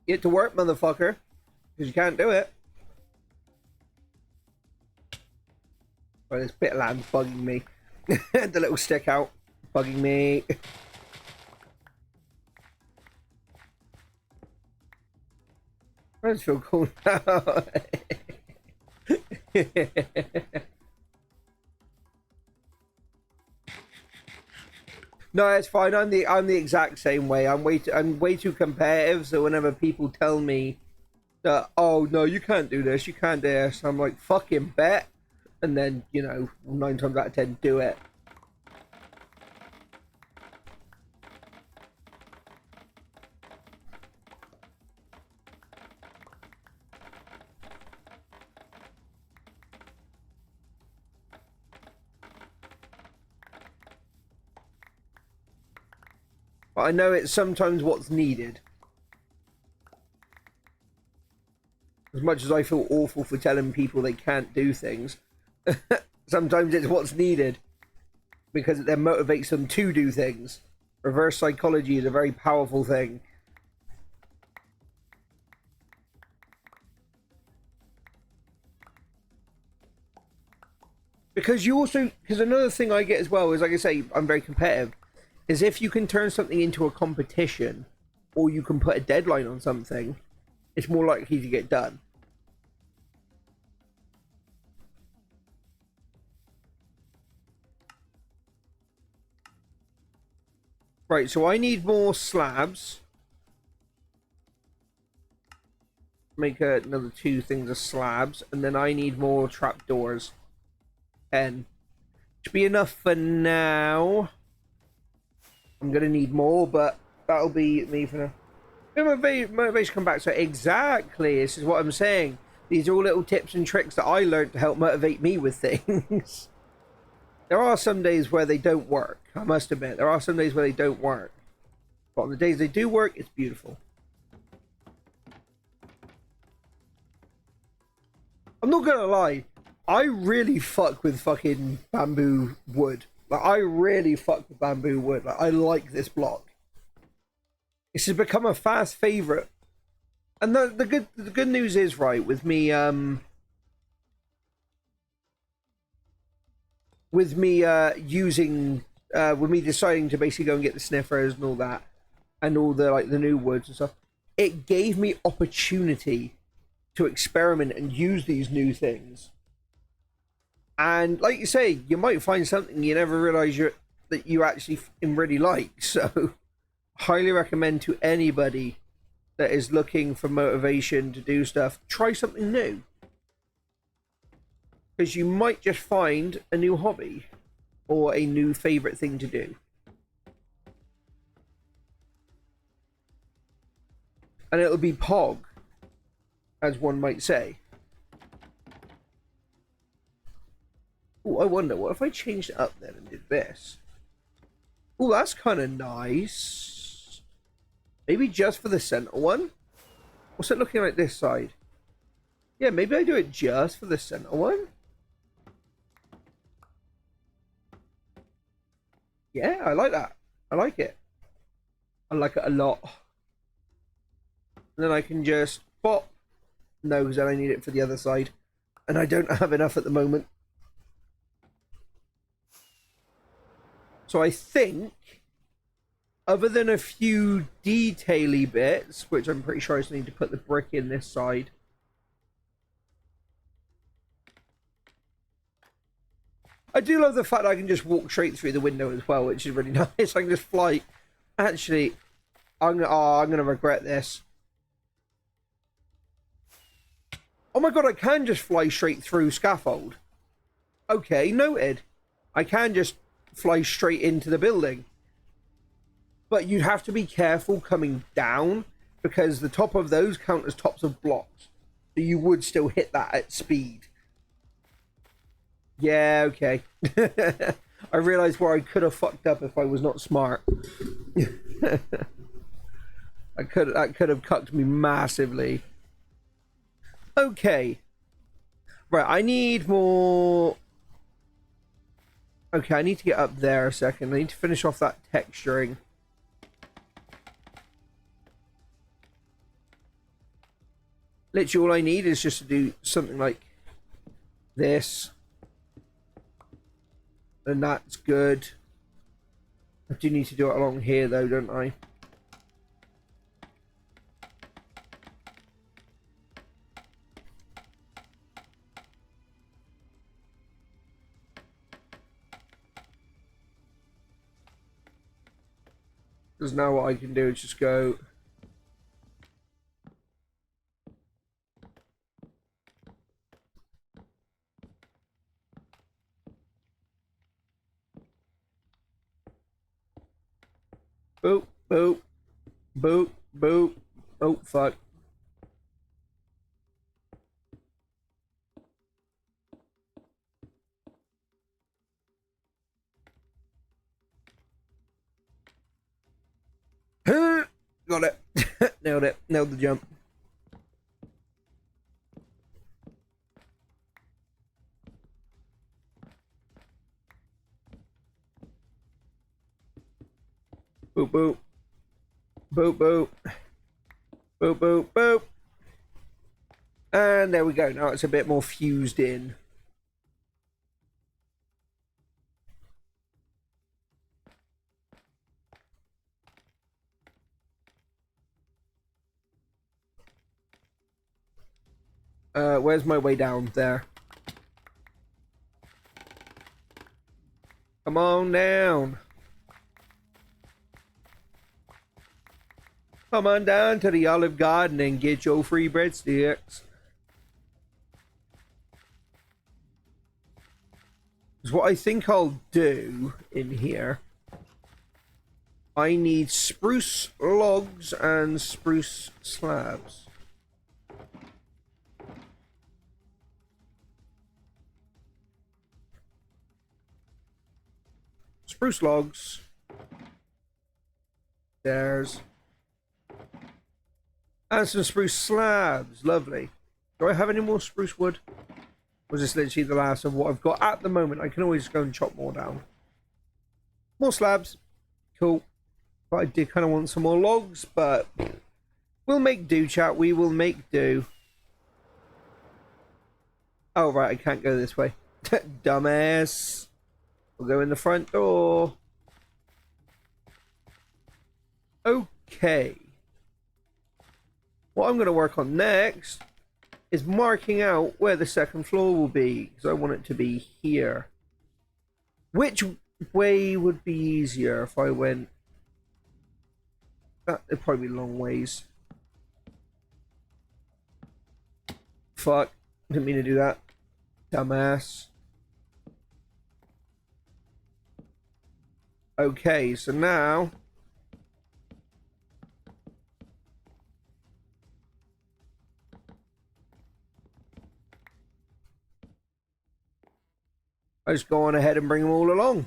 Get to work, motherfucker. Because you can't do it. Right, this bit of land's bugging me. The little stick out. Bugging me. I just feel cool now. No, it's fine. I'm the exact same way. I'm way too competitive. So whenever people tell me that, oh no, you can't do this, you can't do this, I'm like, fucking bet. And then, you know, 9 times out of 10 do it. But I know it's sometimes what's needed. As much as I feel awful for telling people they can't do things, sometimes it's what's needed. Because it then motivates them to do things. Reverse psychology is a very powerful thing. Because another thing I get as well is, like I say, I'm very competitive, is if you can turn something into a competition, or you can put a deadline on something, it's more likely to get done. Right, so I need more slabs. Make another 2 things of slabs, and then I need more trapdoors. 10. Should be enough for now. I'm gonna need more, but that'll be me for now. Motivation come back. So exactly, this is what I'm saying. These are all little tips and tricks that I learned to help motivate me with things. There are some days where they don't work. I must admit, there are some days where they don't work. But on the days they do work, it's beautiful. I'm not gonna lie. I really fuck with fucking bamboo wood. Like, I really fuck with bamboo wood. Like, I like this block. This has become a fast favorite. And the good news is, right, with me deciding to basically go and get the sniffers and all that, and all the the new woods and stuff, it gave me opportunity to experiment and use these new things. And like you say, you might find something you never realize that you actually really like. So highly recommend to anybody that is looking for motivation to do stuff, try something new. Because you might just find a new hobby or a new favorite thing to do. And it'll be Pog, as one might say. Oh, I wonder, what if I changed it up then and did this? Oh, that's kind of nice. Maybe just for the center one? What's it looking like this side? Yeah, maybe I do it just for the center one? Yeah, I like that. I like it. I like it a lot. And then I can just pop. No, because then I need it for the other side. And I don't have enough at the moment. So I think, other than a few detaily bits, which I'm pretty sure I just need to put the brick in this side. I do love the fact that I can just walk straight through the window as well, which is really nice. I can just fly. Actually, I'm gonna regret this. Oh my god, I can just fly straight through scaffold. Okay, noted. I can just fly straight into the building. But you'd have to be careful coming down, because the top of those count as tops of blocks. So you would still hit that at speed. Yeah, okay. I realized where I could have fucked up if I was not smart. That could have cucked me massively. Okay. Right, I need more. Okay, I need to get up there a second. I need to finish off that texturing. Literally all I need is just to do something like this. And that's good. I do need to do it along here though, don't I? Because now what I can do is just go... Boop, boop, boop, boop. Oh, fuck. Got it. Nailed it. Nailed the jump. Boop, boop. Boop, boop. Boop, boop, boop. And there we go. Now it's a bit more fused in. Where's my way down? There. Come on down. Come on down to the Olive Garden and get your free breadsticks. Because what I think I'll do in here, I need spruce logs and spruce slabs. Spruce logs. There's. And some spruce slabs. Lovely. Do I have any more spruce wood? Or is this literally the last of what I've got at the moment? I can always go and chop more down. More slabs. Cool. But I did kind of want some more logs, but we'll make do, chat. We will make do. Oh, right. I can't go this way. Dumbass. We'll go in the front door. Okay. What I'm going to work on next is marking out where the second floor will be, because I want it to be here. Which way would be easier if I went... That'd probably be long ways. Fuck. Didn't mean to do that. Dumbass. Okay, so now... I just go on ahead and bring them all along.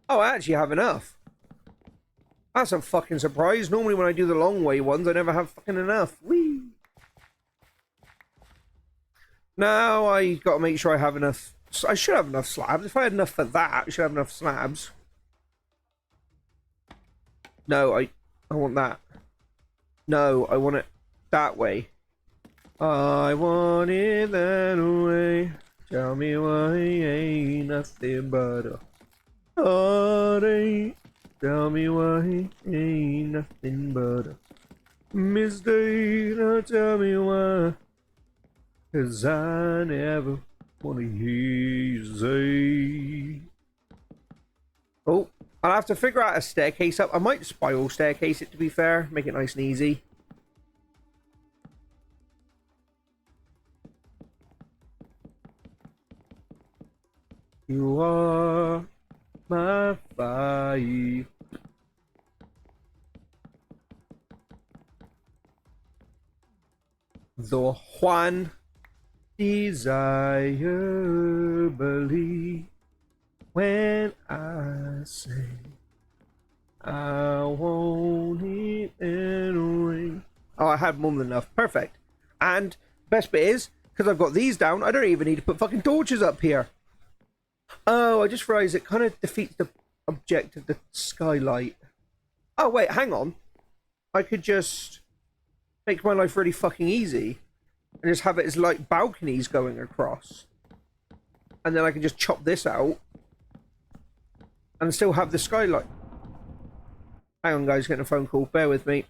Oh, I actually have enough. That's a fucking surprise. Normally when I do the long way ones, I never have fucking enough. Whee! Now I got to make sure I have enough. I should have enough slabs. If I had enough for that, I should have enough slabs. No, I want that. No, I want it that way. I want it that way. Tell me why ain't nothing but a heartache. Tell me why ain't nothing but a mistake. Now tell me why. 'Cause I never wanna hear you say. Oh, I'll have to figure out a staircase up. I might spiral staircase it, to be fair. Make it nice and easy. You are my fire. the Juan. Desire, believe when I say I want it anyway. Oh, I had more than enough. Perfect. And best bit is, because I've got these down, I don't even need to put fucking torches up here. Oh, I just realised it kind of defeats the object of the skylight. Oh, wait, hang on. I could just make my life really fucking easy and just have it as like balconies going across. And then I can just chop this out and still have the skylight. Hang on, guys, getting a phone call. Bear with me.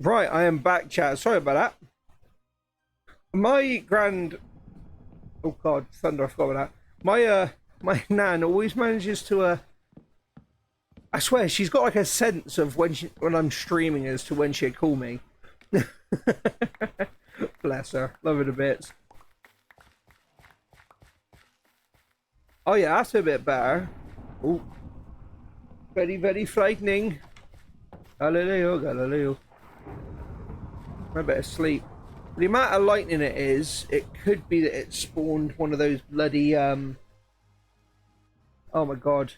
Right, I am back, chat. Sorry about that. My grand... Oh god, thunder, I forgot about that. My nan always manages to, I swear, she's got like a sense of when I'm streaming as to when she'd call me. Bless her. Love her to bits. Oh yeah, that's a bit better. Oh. Very, very frightening. Galileo, Galileo. I better sleep. The amount of lightning it is, it could be that it spawned one of those bloody, oh my god.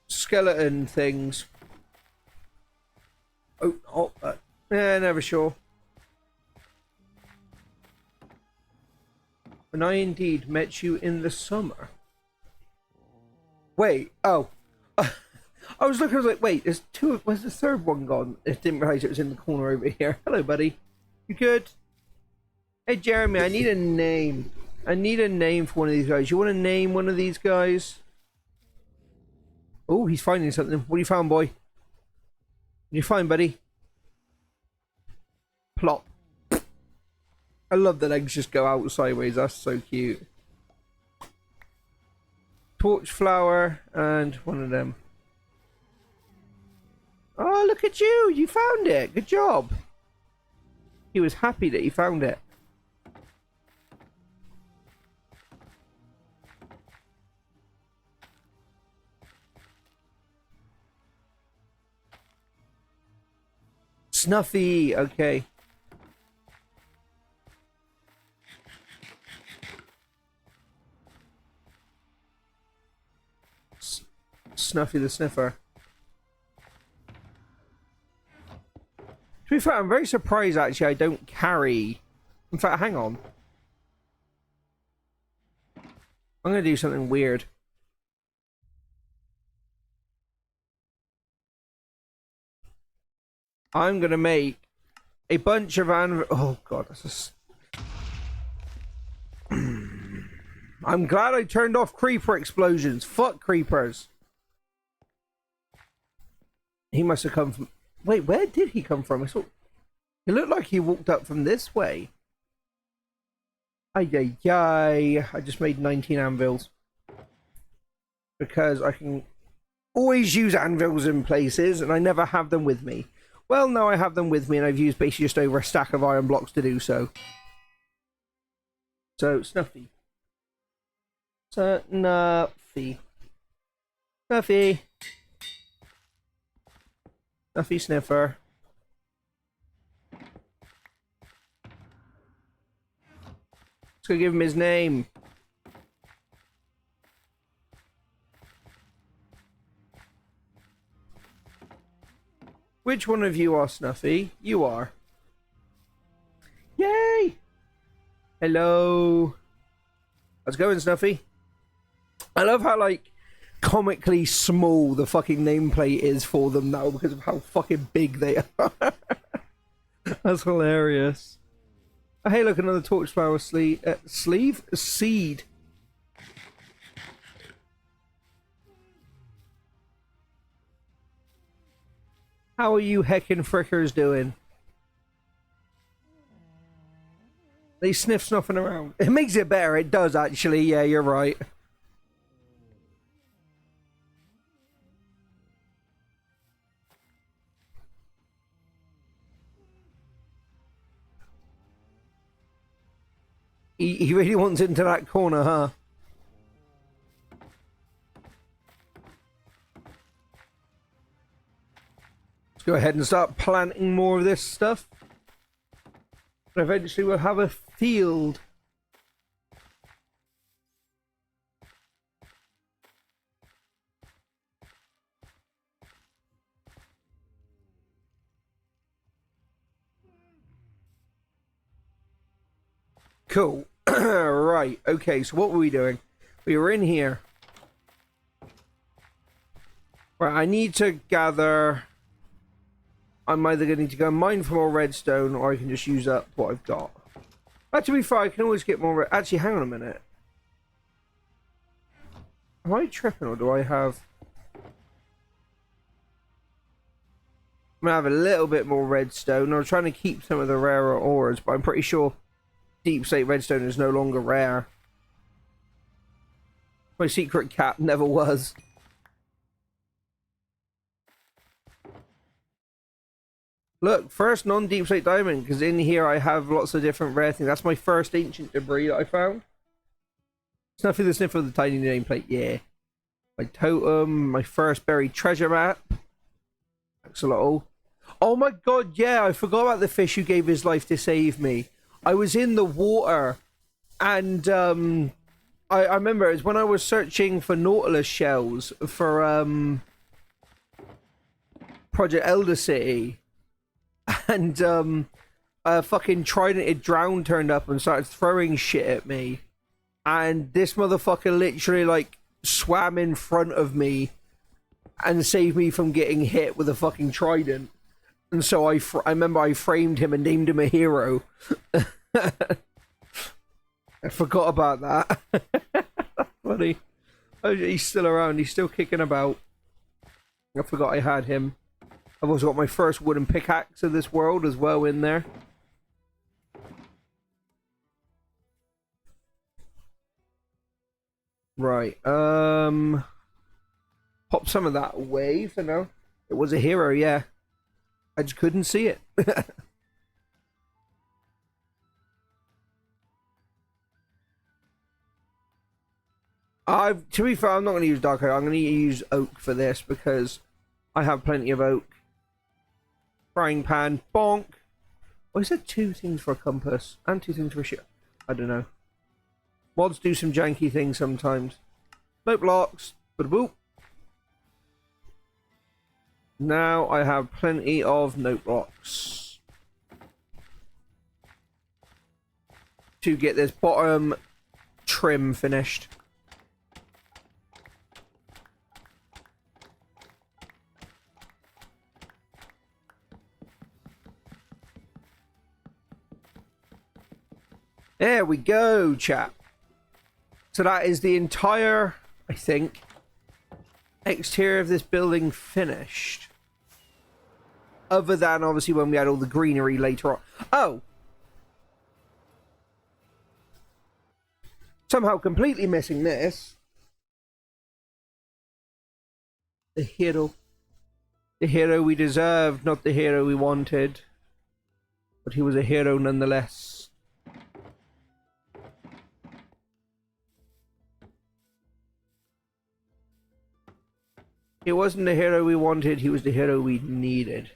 Skeleton things. Yeah, never sure. And I indeed met you in the summer. Wait, oh. I was looking, I was like, wait, there's two, where's the third one gone? I didn't realise it was in the corner over here. Hello, buddy. You good? Hey, Jeremy, I need a name. I need a name for one of these guys. You want to name one of these guys? Oh, he's finding something. What you found, boy? What you find, buddy? Plop. I love the legs just go out sideways. That's so cute. Torch flower and one of them. Oh, look at you! You found it! Good job! He was happy that he found it. Snuffy! Okay. Snuffy the Sniffer. To be fair, I'm very surprised actually I don't carry... In fact, hang on. I'm going to do something weird. I'm going to make a bunch of oh god, that's a... I'm glad I turned off creeper explosions. Fuck creepers. He must have come from... Wait, where did he come from? I thought... It looked like he walked up from this way. Ay, ay, ay. I just made 19 anvils. Because I can always use anvils in places, and I never have them with me. Well, now I have them with me, and I've used basically just over a stack of iron blocks to do so. So, Snuffy. Snuffy. Snuffy. Snuffy Sniffer. Let's go give him his name. Which one of you are Snuffy? You are. Yay! Hello. How's it going, Snuffy? I love how, like, comically small the fucking nameplate is for them now because of how fucking big they are. That's hilarious. Oh, hey, look, another torch flower sleeve? Seed. How are you heckin' frickers doing? They sniffing around. It makes it better, it does actually, yeah, you're right. He really wants into that corner, huh? Let's go ahead and start planting more of this stuff. And eventually we'll have a field. Cool. Right, okay, so what were we doing? We were in here. Right, I need to gather... I'm either going to need to go mine for more redstone, or I can just use up what I've got. But to be fair, I can always get more... Actually, hang on a minute. Am I tripping, or do I have... I'm gonna have a little bit more redstone. I was trying to keep some of the rarer ores, but I'm pretty sure deep slate redstone is no longer rare. My secret cap never was. Look, first non-deep slate diamond, because in here I have lots of different rare things. That's my first ancient debris that I found. Sniffer the Sniffer with the tiny nameplate, yeah. My totem, my first buried treasure map. Axolotl. Oh my god, yeah, I forgot about the fish who gave his life to save me. I was in the water, and I remember it was when I was searching for Nautilus shells for Project Elder City, and a fucking tridented drown turned up and started throwing shit at me, and this motherfucker literally like swam in front of me and saved me from getting hit with a fucking trident. And so I remember I framed him and named him a hero. I forgot about that. Funny. Oh, he's still around. He's still kicking about. I forgot I had him. I've also got my first wooden pickaxe of this world as well in there. Right. Pop some of that away for now. It was a hero, yeah. I just couldn't see it. To be fair, I'm not going to use dark oak. I'm going to use oak for this because I have plenty of oak. Frying pan, bonk. Why is there 2 things for a compass and 2 things for a ship? I don't know. Mods do some janky things sometimes. No blocks. Boop. Now I have plenty of note blocks to get this bottom trim finished. There we go, chap. So that is the entire, I think, exterior of this building finished. Other than, obviously, when we had all the greenery later on. Oh! Somehow completely missing this. The hero. The hero we deserved, not the hero we wanted. But he was a hero nonetheless. He wasn't the hero we wanted, he was the hero we needed.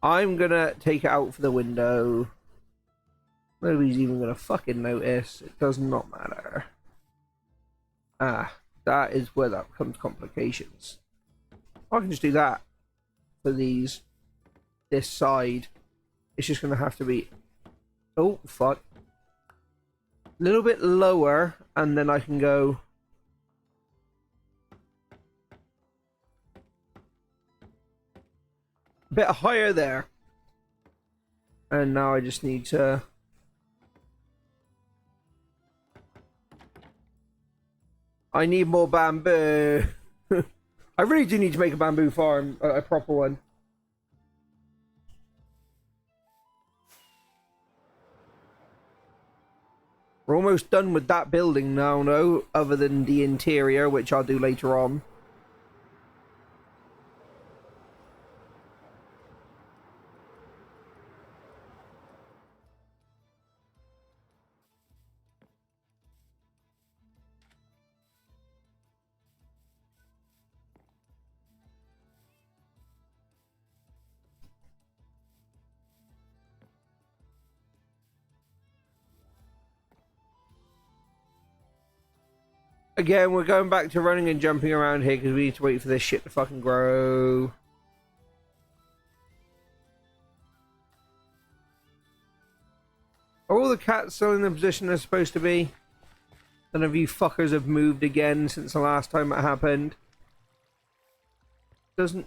I'm gonna take it out for the window. Nobody's even gonna fucking notice. It does not matter. Ah, that is where that becomes complications. I can just do that for these. This side. It's just gonna have to be... Oh, fuck. A little bit lower, and then I can go... a bit higher there. And now I just need to... I need more bamboo. I really do need to make a bamboo farm, a proper one. We're almost done with that building now, no? Other than the interior, which I'll do later on. Again, we're going back to running and jumping around here because we need to wait for this shit to fucking grow. Are all the cats still in the position they're supposed to be? None of you fuckers have moved again since the last time it happened. Doesn't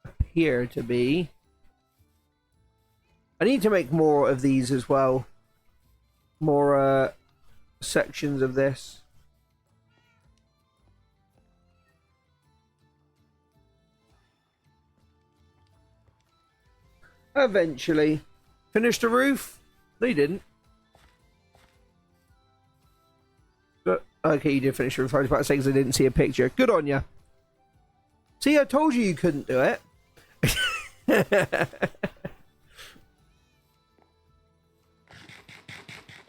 appear to be. I need to make more of these as well. More, sections of this. Eventually. Finished the roof? No, you didn't. But, okay, you did finish the roof. I was about to say because I didn't see a picture. Good on you. See, I told you couldn't do it. It's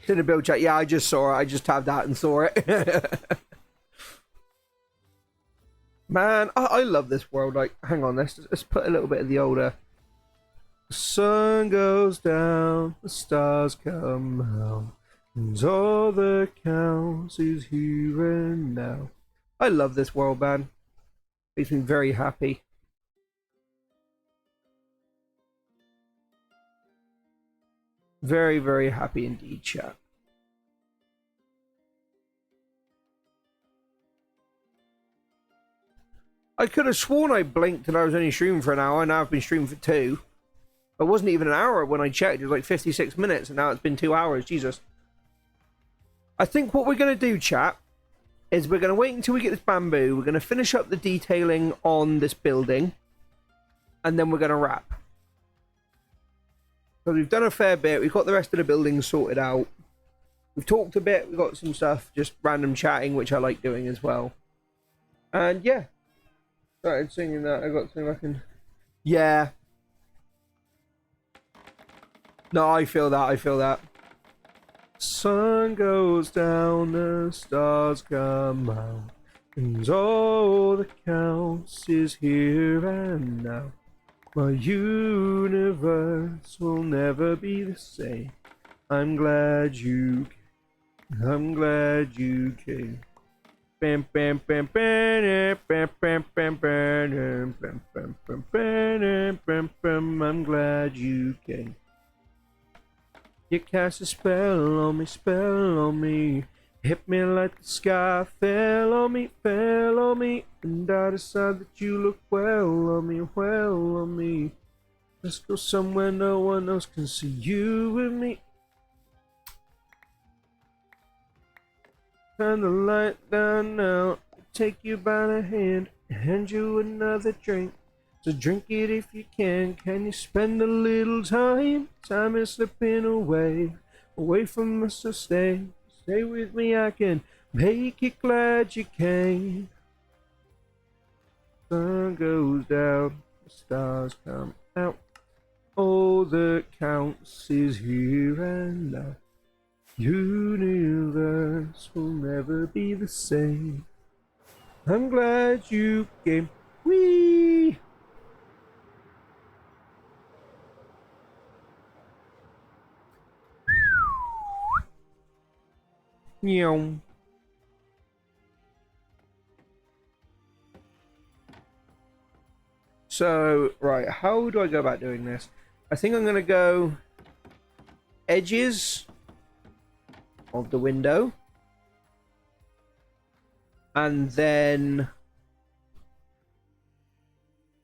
in the build chat. Yeah, I just saw it. I just tabbed that and saw it. Man, I love this world. Like, hang on, let's put a little bit of the older. The sun goes down, the stars come out, and all that counts is here and now. I love this world, man. Makes me very happy. Very, very happy indeed, chat. I could have sworn I blinked and I was only streaming for an hour, and now I've been streaming for 2. It wasn't even an hour when I checked. It was like 56 minutes, and now it's been 2 hours. Jesus. I think what we're going to do, chat, is we're going to wait until we get this bamboo. We're going to finish up the detailing on this building, and then we're going to wrap. So we've done a fair bit. We've got the rest of the building sorted out. We've talked a bit. We've got some stuff, just random chatting, which I like doing as well. And yeah, started singing that. I got something I can... Yeah. No, I feel that. I feel that. Sun goes down, the stars come out, and all that counts is here and now. My universe will never be the same. I'm glad you came. I'm glad you came. Bam bam bam bam bam bam bam bam bam bam bam bam bam bam. I'm glad you came. You cast a spell on me. Hit me like the sky fell on me, and I decide that you look well on me. Let's go somewhere no one else can see you and me. Turn the light down now, take you by the hand, hand you another drink. So drink it if you can you spend a little time? Time is slipping away from us, so stay with me, I can make it glad you came. Sun goes down, the stars come out, all that counts is here and now. Universe will never be the same. I'm glad you came. Whee! Meow. So, right, how do I go about doing this? I think I'm going to go edges of the window. And then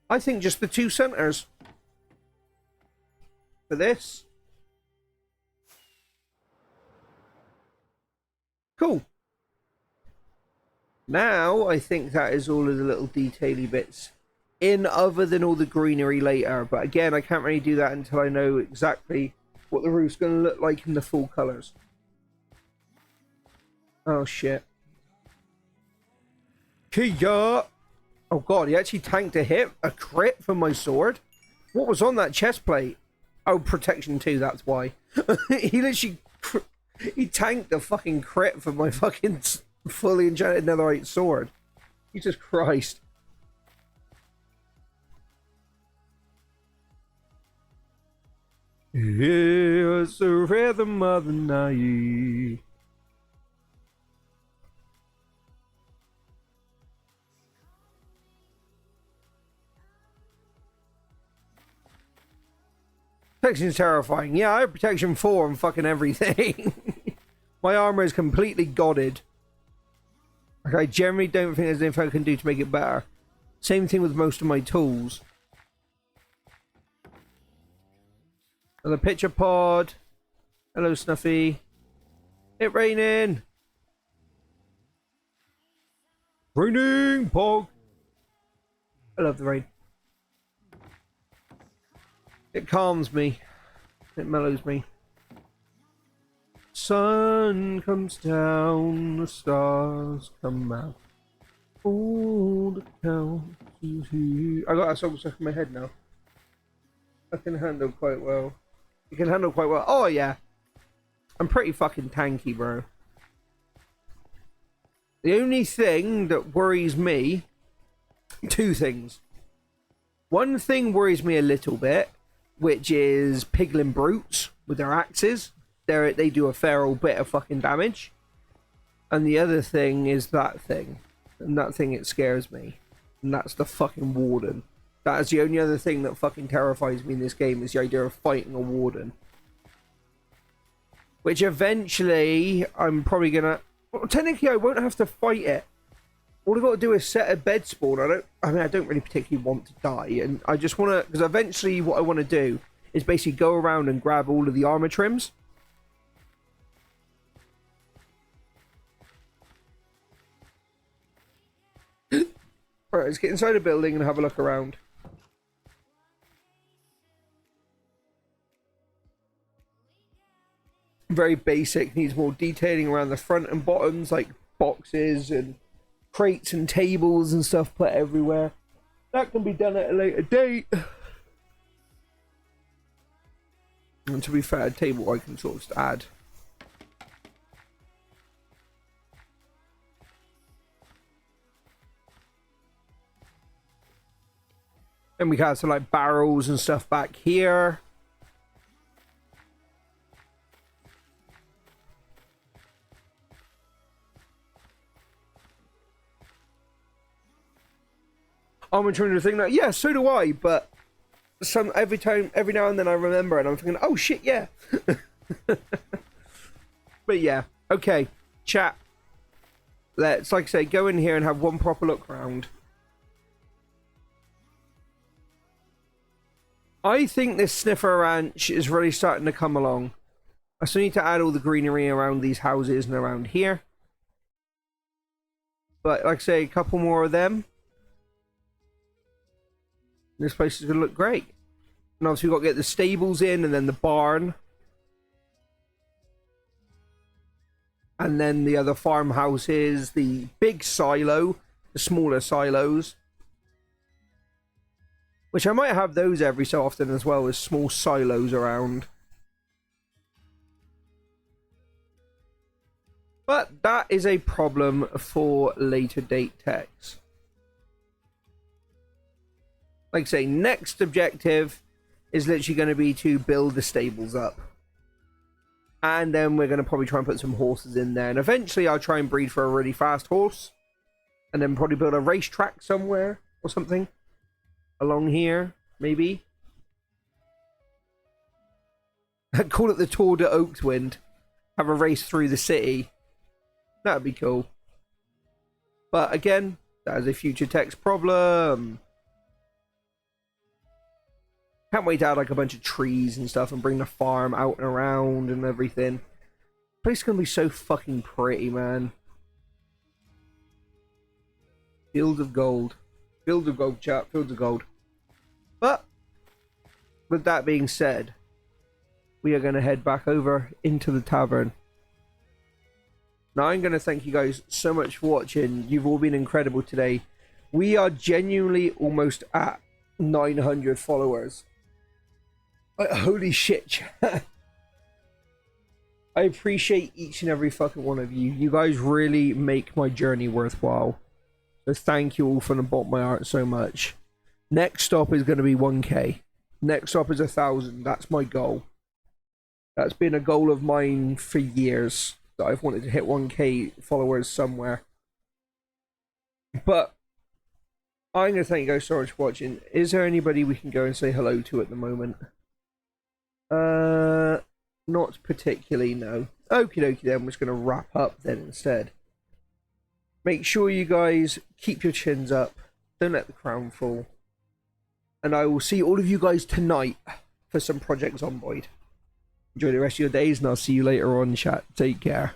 I think just the 2 centers for this. Cool. Now I think that is all of the little detaily bits in, other than all the greenery later. But again, I can't really do that until I know exactly what the roof's going to look like in the full colors. Oh shit. Kia! Oh god, he actually tanked a hit, a crit from my sword. What was on that chest plate? Oh, protection 2, that's why. He literally... He tanked a fucking crit from my fucking fully enchanted netherite sword. Jesus Christ. Here's the rhythm of the night. Protection's terrifying. Yeah, I have protection 4 and fucking everything. My armor is completely godded. I generally don't think there's anything I can do to make it better. Same thing with most of my tools. Another picture pod. Hello, Snuffy. It raining. Raining Pog. I love the rain. It calms me. It mellows me. Sun comes down, the stars come out. All the town is here. I got that song stuck in my head now. I can handle quite well. You can handle quite well. Oh yeah. I'm pretty fucking tanky, bro. The only thing that worries me, two things. One thing worries me a little bit, which is piglin brutes with their axes. They do a fair old bit of fucking damage. And the other thing is that thing. And that thing, it scares me. And that's the fucking warden. That is the only other thing that fucking terrifies me in this game, is the idea of fighting a warden. Which eventually, I'm probably gonna... Well, technically, I won't have to fight it. All I've got to do is set a bed spawn. I don't really particularly want to die. And I just want to... Because eventually, what I want to do is basically go around and grab all of the armor trims. Alright, let's get inside the building and have a look around. Very basic, needs more detailing around the front and bottoms, like boxes and crates and tables and stuff put everywhere. That can be done at a later date. And to be fair, a table I can sort of just add. And we got some like barrels and stuff back here. I'm trying to think that, yeah, so do I, but every now and then I remember and I'm thinking, oh shit, yeah. But yeah, okay, chat. Let's, like I say, go in here and have one proper look around. I think this Sniffer Ranch is really starting to come along. I still need to add all the greenery around these houses and around here. But like I say, a couple more of them. This place is going to look great. And obviously we've got to get the stables in and then the barn. And then the other farmhouses, the big silo, the smaller silos. Which I might have those every so often as well as small silos around. But that is a problem for later date techs. Like I say, next objective is literally going to be to build the stables up. And then we're going to probably try and put some horses in there. And eventually I'll try and breed for a really fast horse. And then probably build a racetrack somewhere or something. Along here, maybe. Call it the Tour de Oakswind. Have a race through the city. That'd be cool. But again, that is a future text problem. Can't wait to add like a bunch of trees and stuff and bring the farm out and around and everything. The place is gonna be so fucking pretty, man. Field of gold. Field of gold, chat. Fields of gold. But, with that being said, we are going to head back over into the tavern. Now, I'm going to thank you guys so much for watching. You've all been incredible today. We are genuinely almost at 900 followers. Holy shit, chat. I appreciate each and every fucking one of you. You guys really make my journey worthwhile. So thank you all from the bottom of my heart so much. Next stop is going to be 1k. Next stop is 1,000. That's my goal. That's been a goal of mine for years. That I've wanted to hit 1k followers somewhere. But I'm going to thank you guys so much for watching. Is there anybody we can go and say hello to at the moment? Not particularly, no. Okie dokie then, we're just going to wrap up then instead. Make sure you guys keep your chins up. Don't let the crown fall. And I will see all of you guys tonight for some Project Zomboid. Enjoy the rest of your days and I'll see you later on, chat. Take care.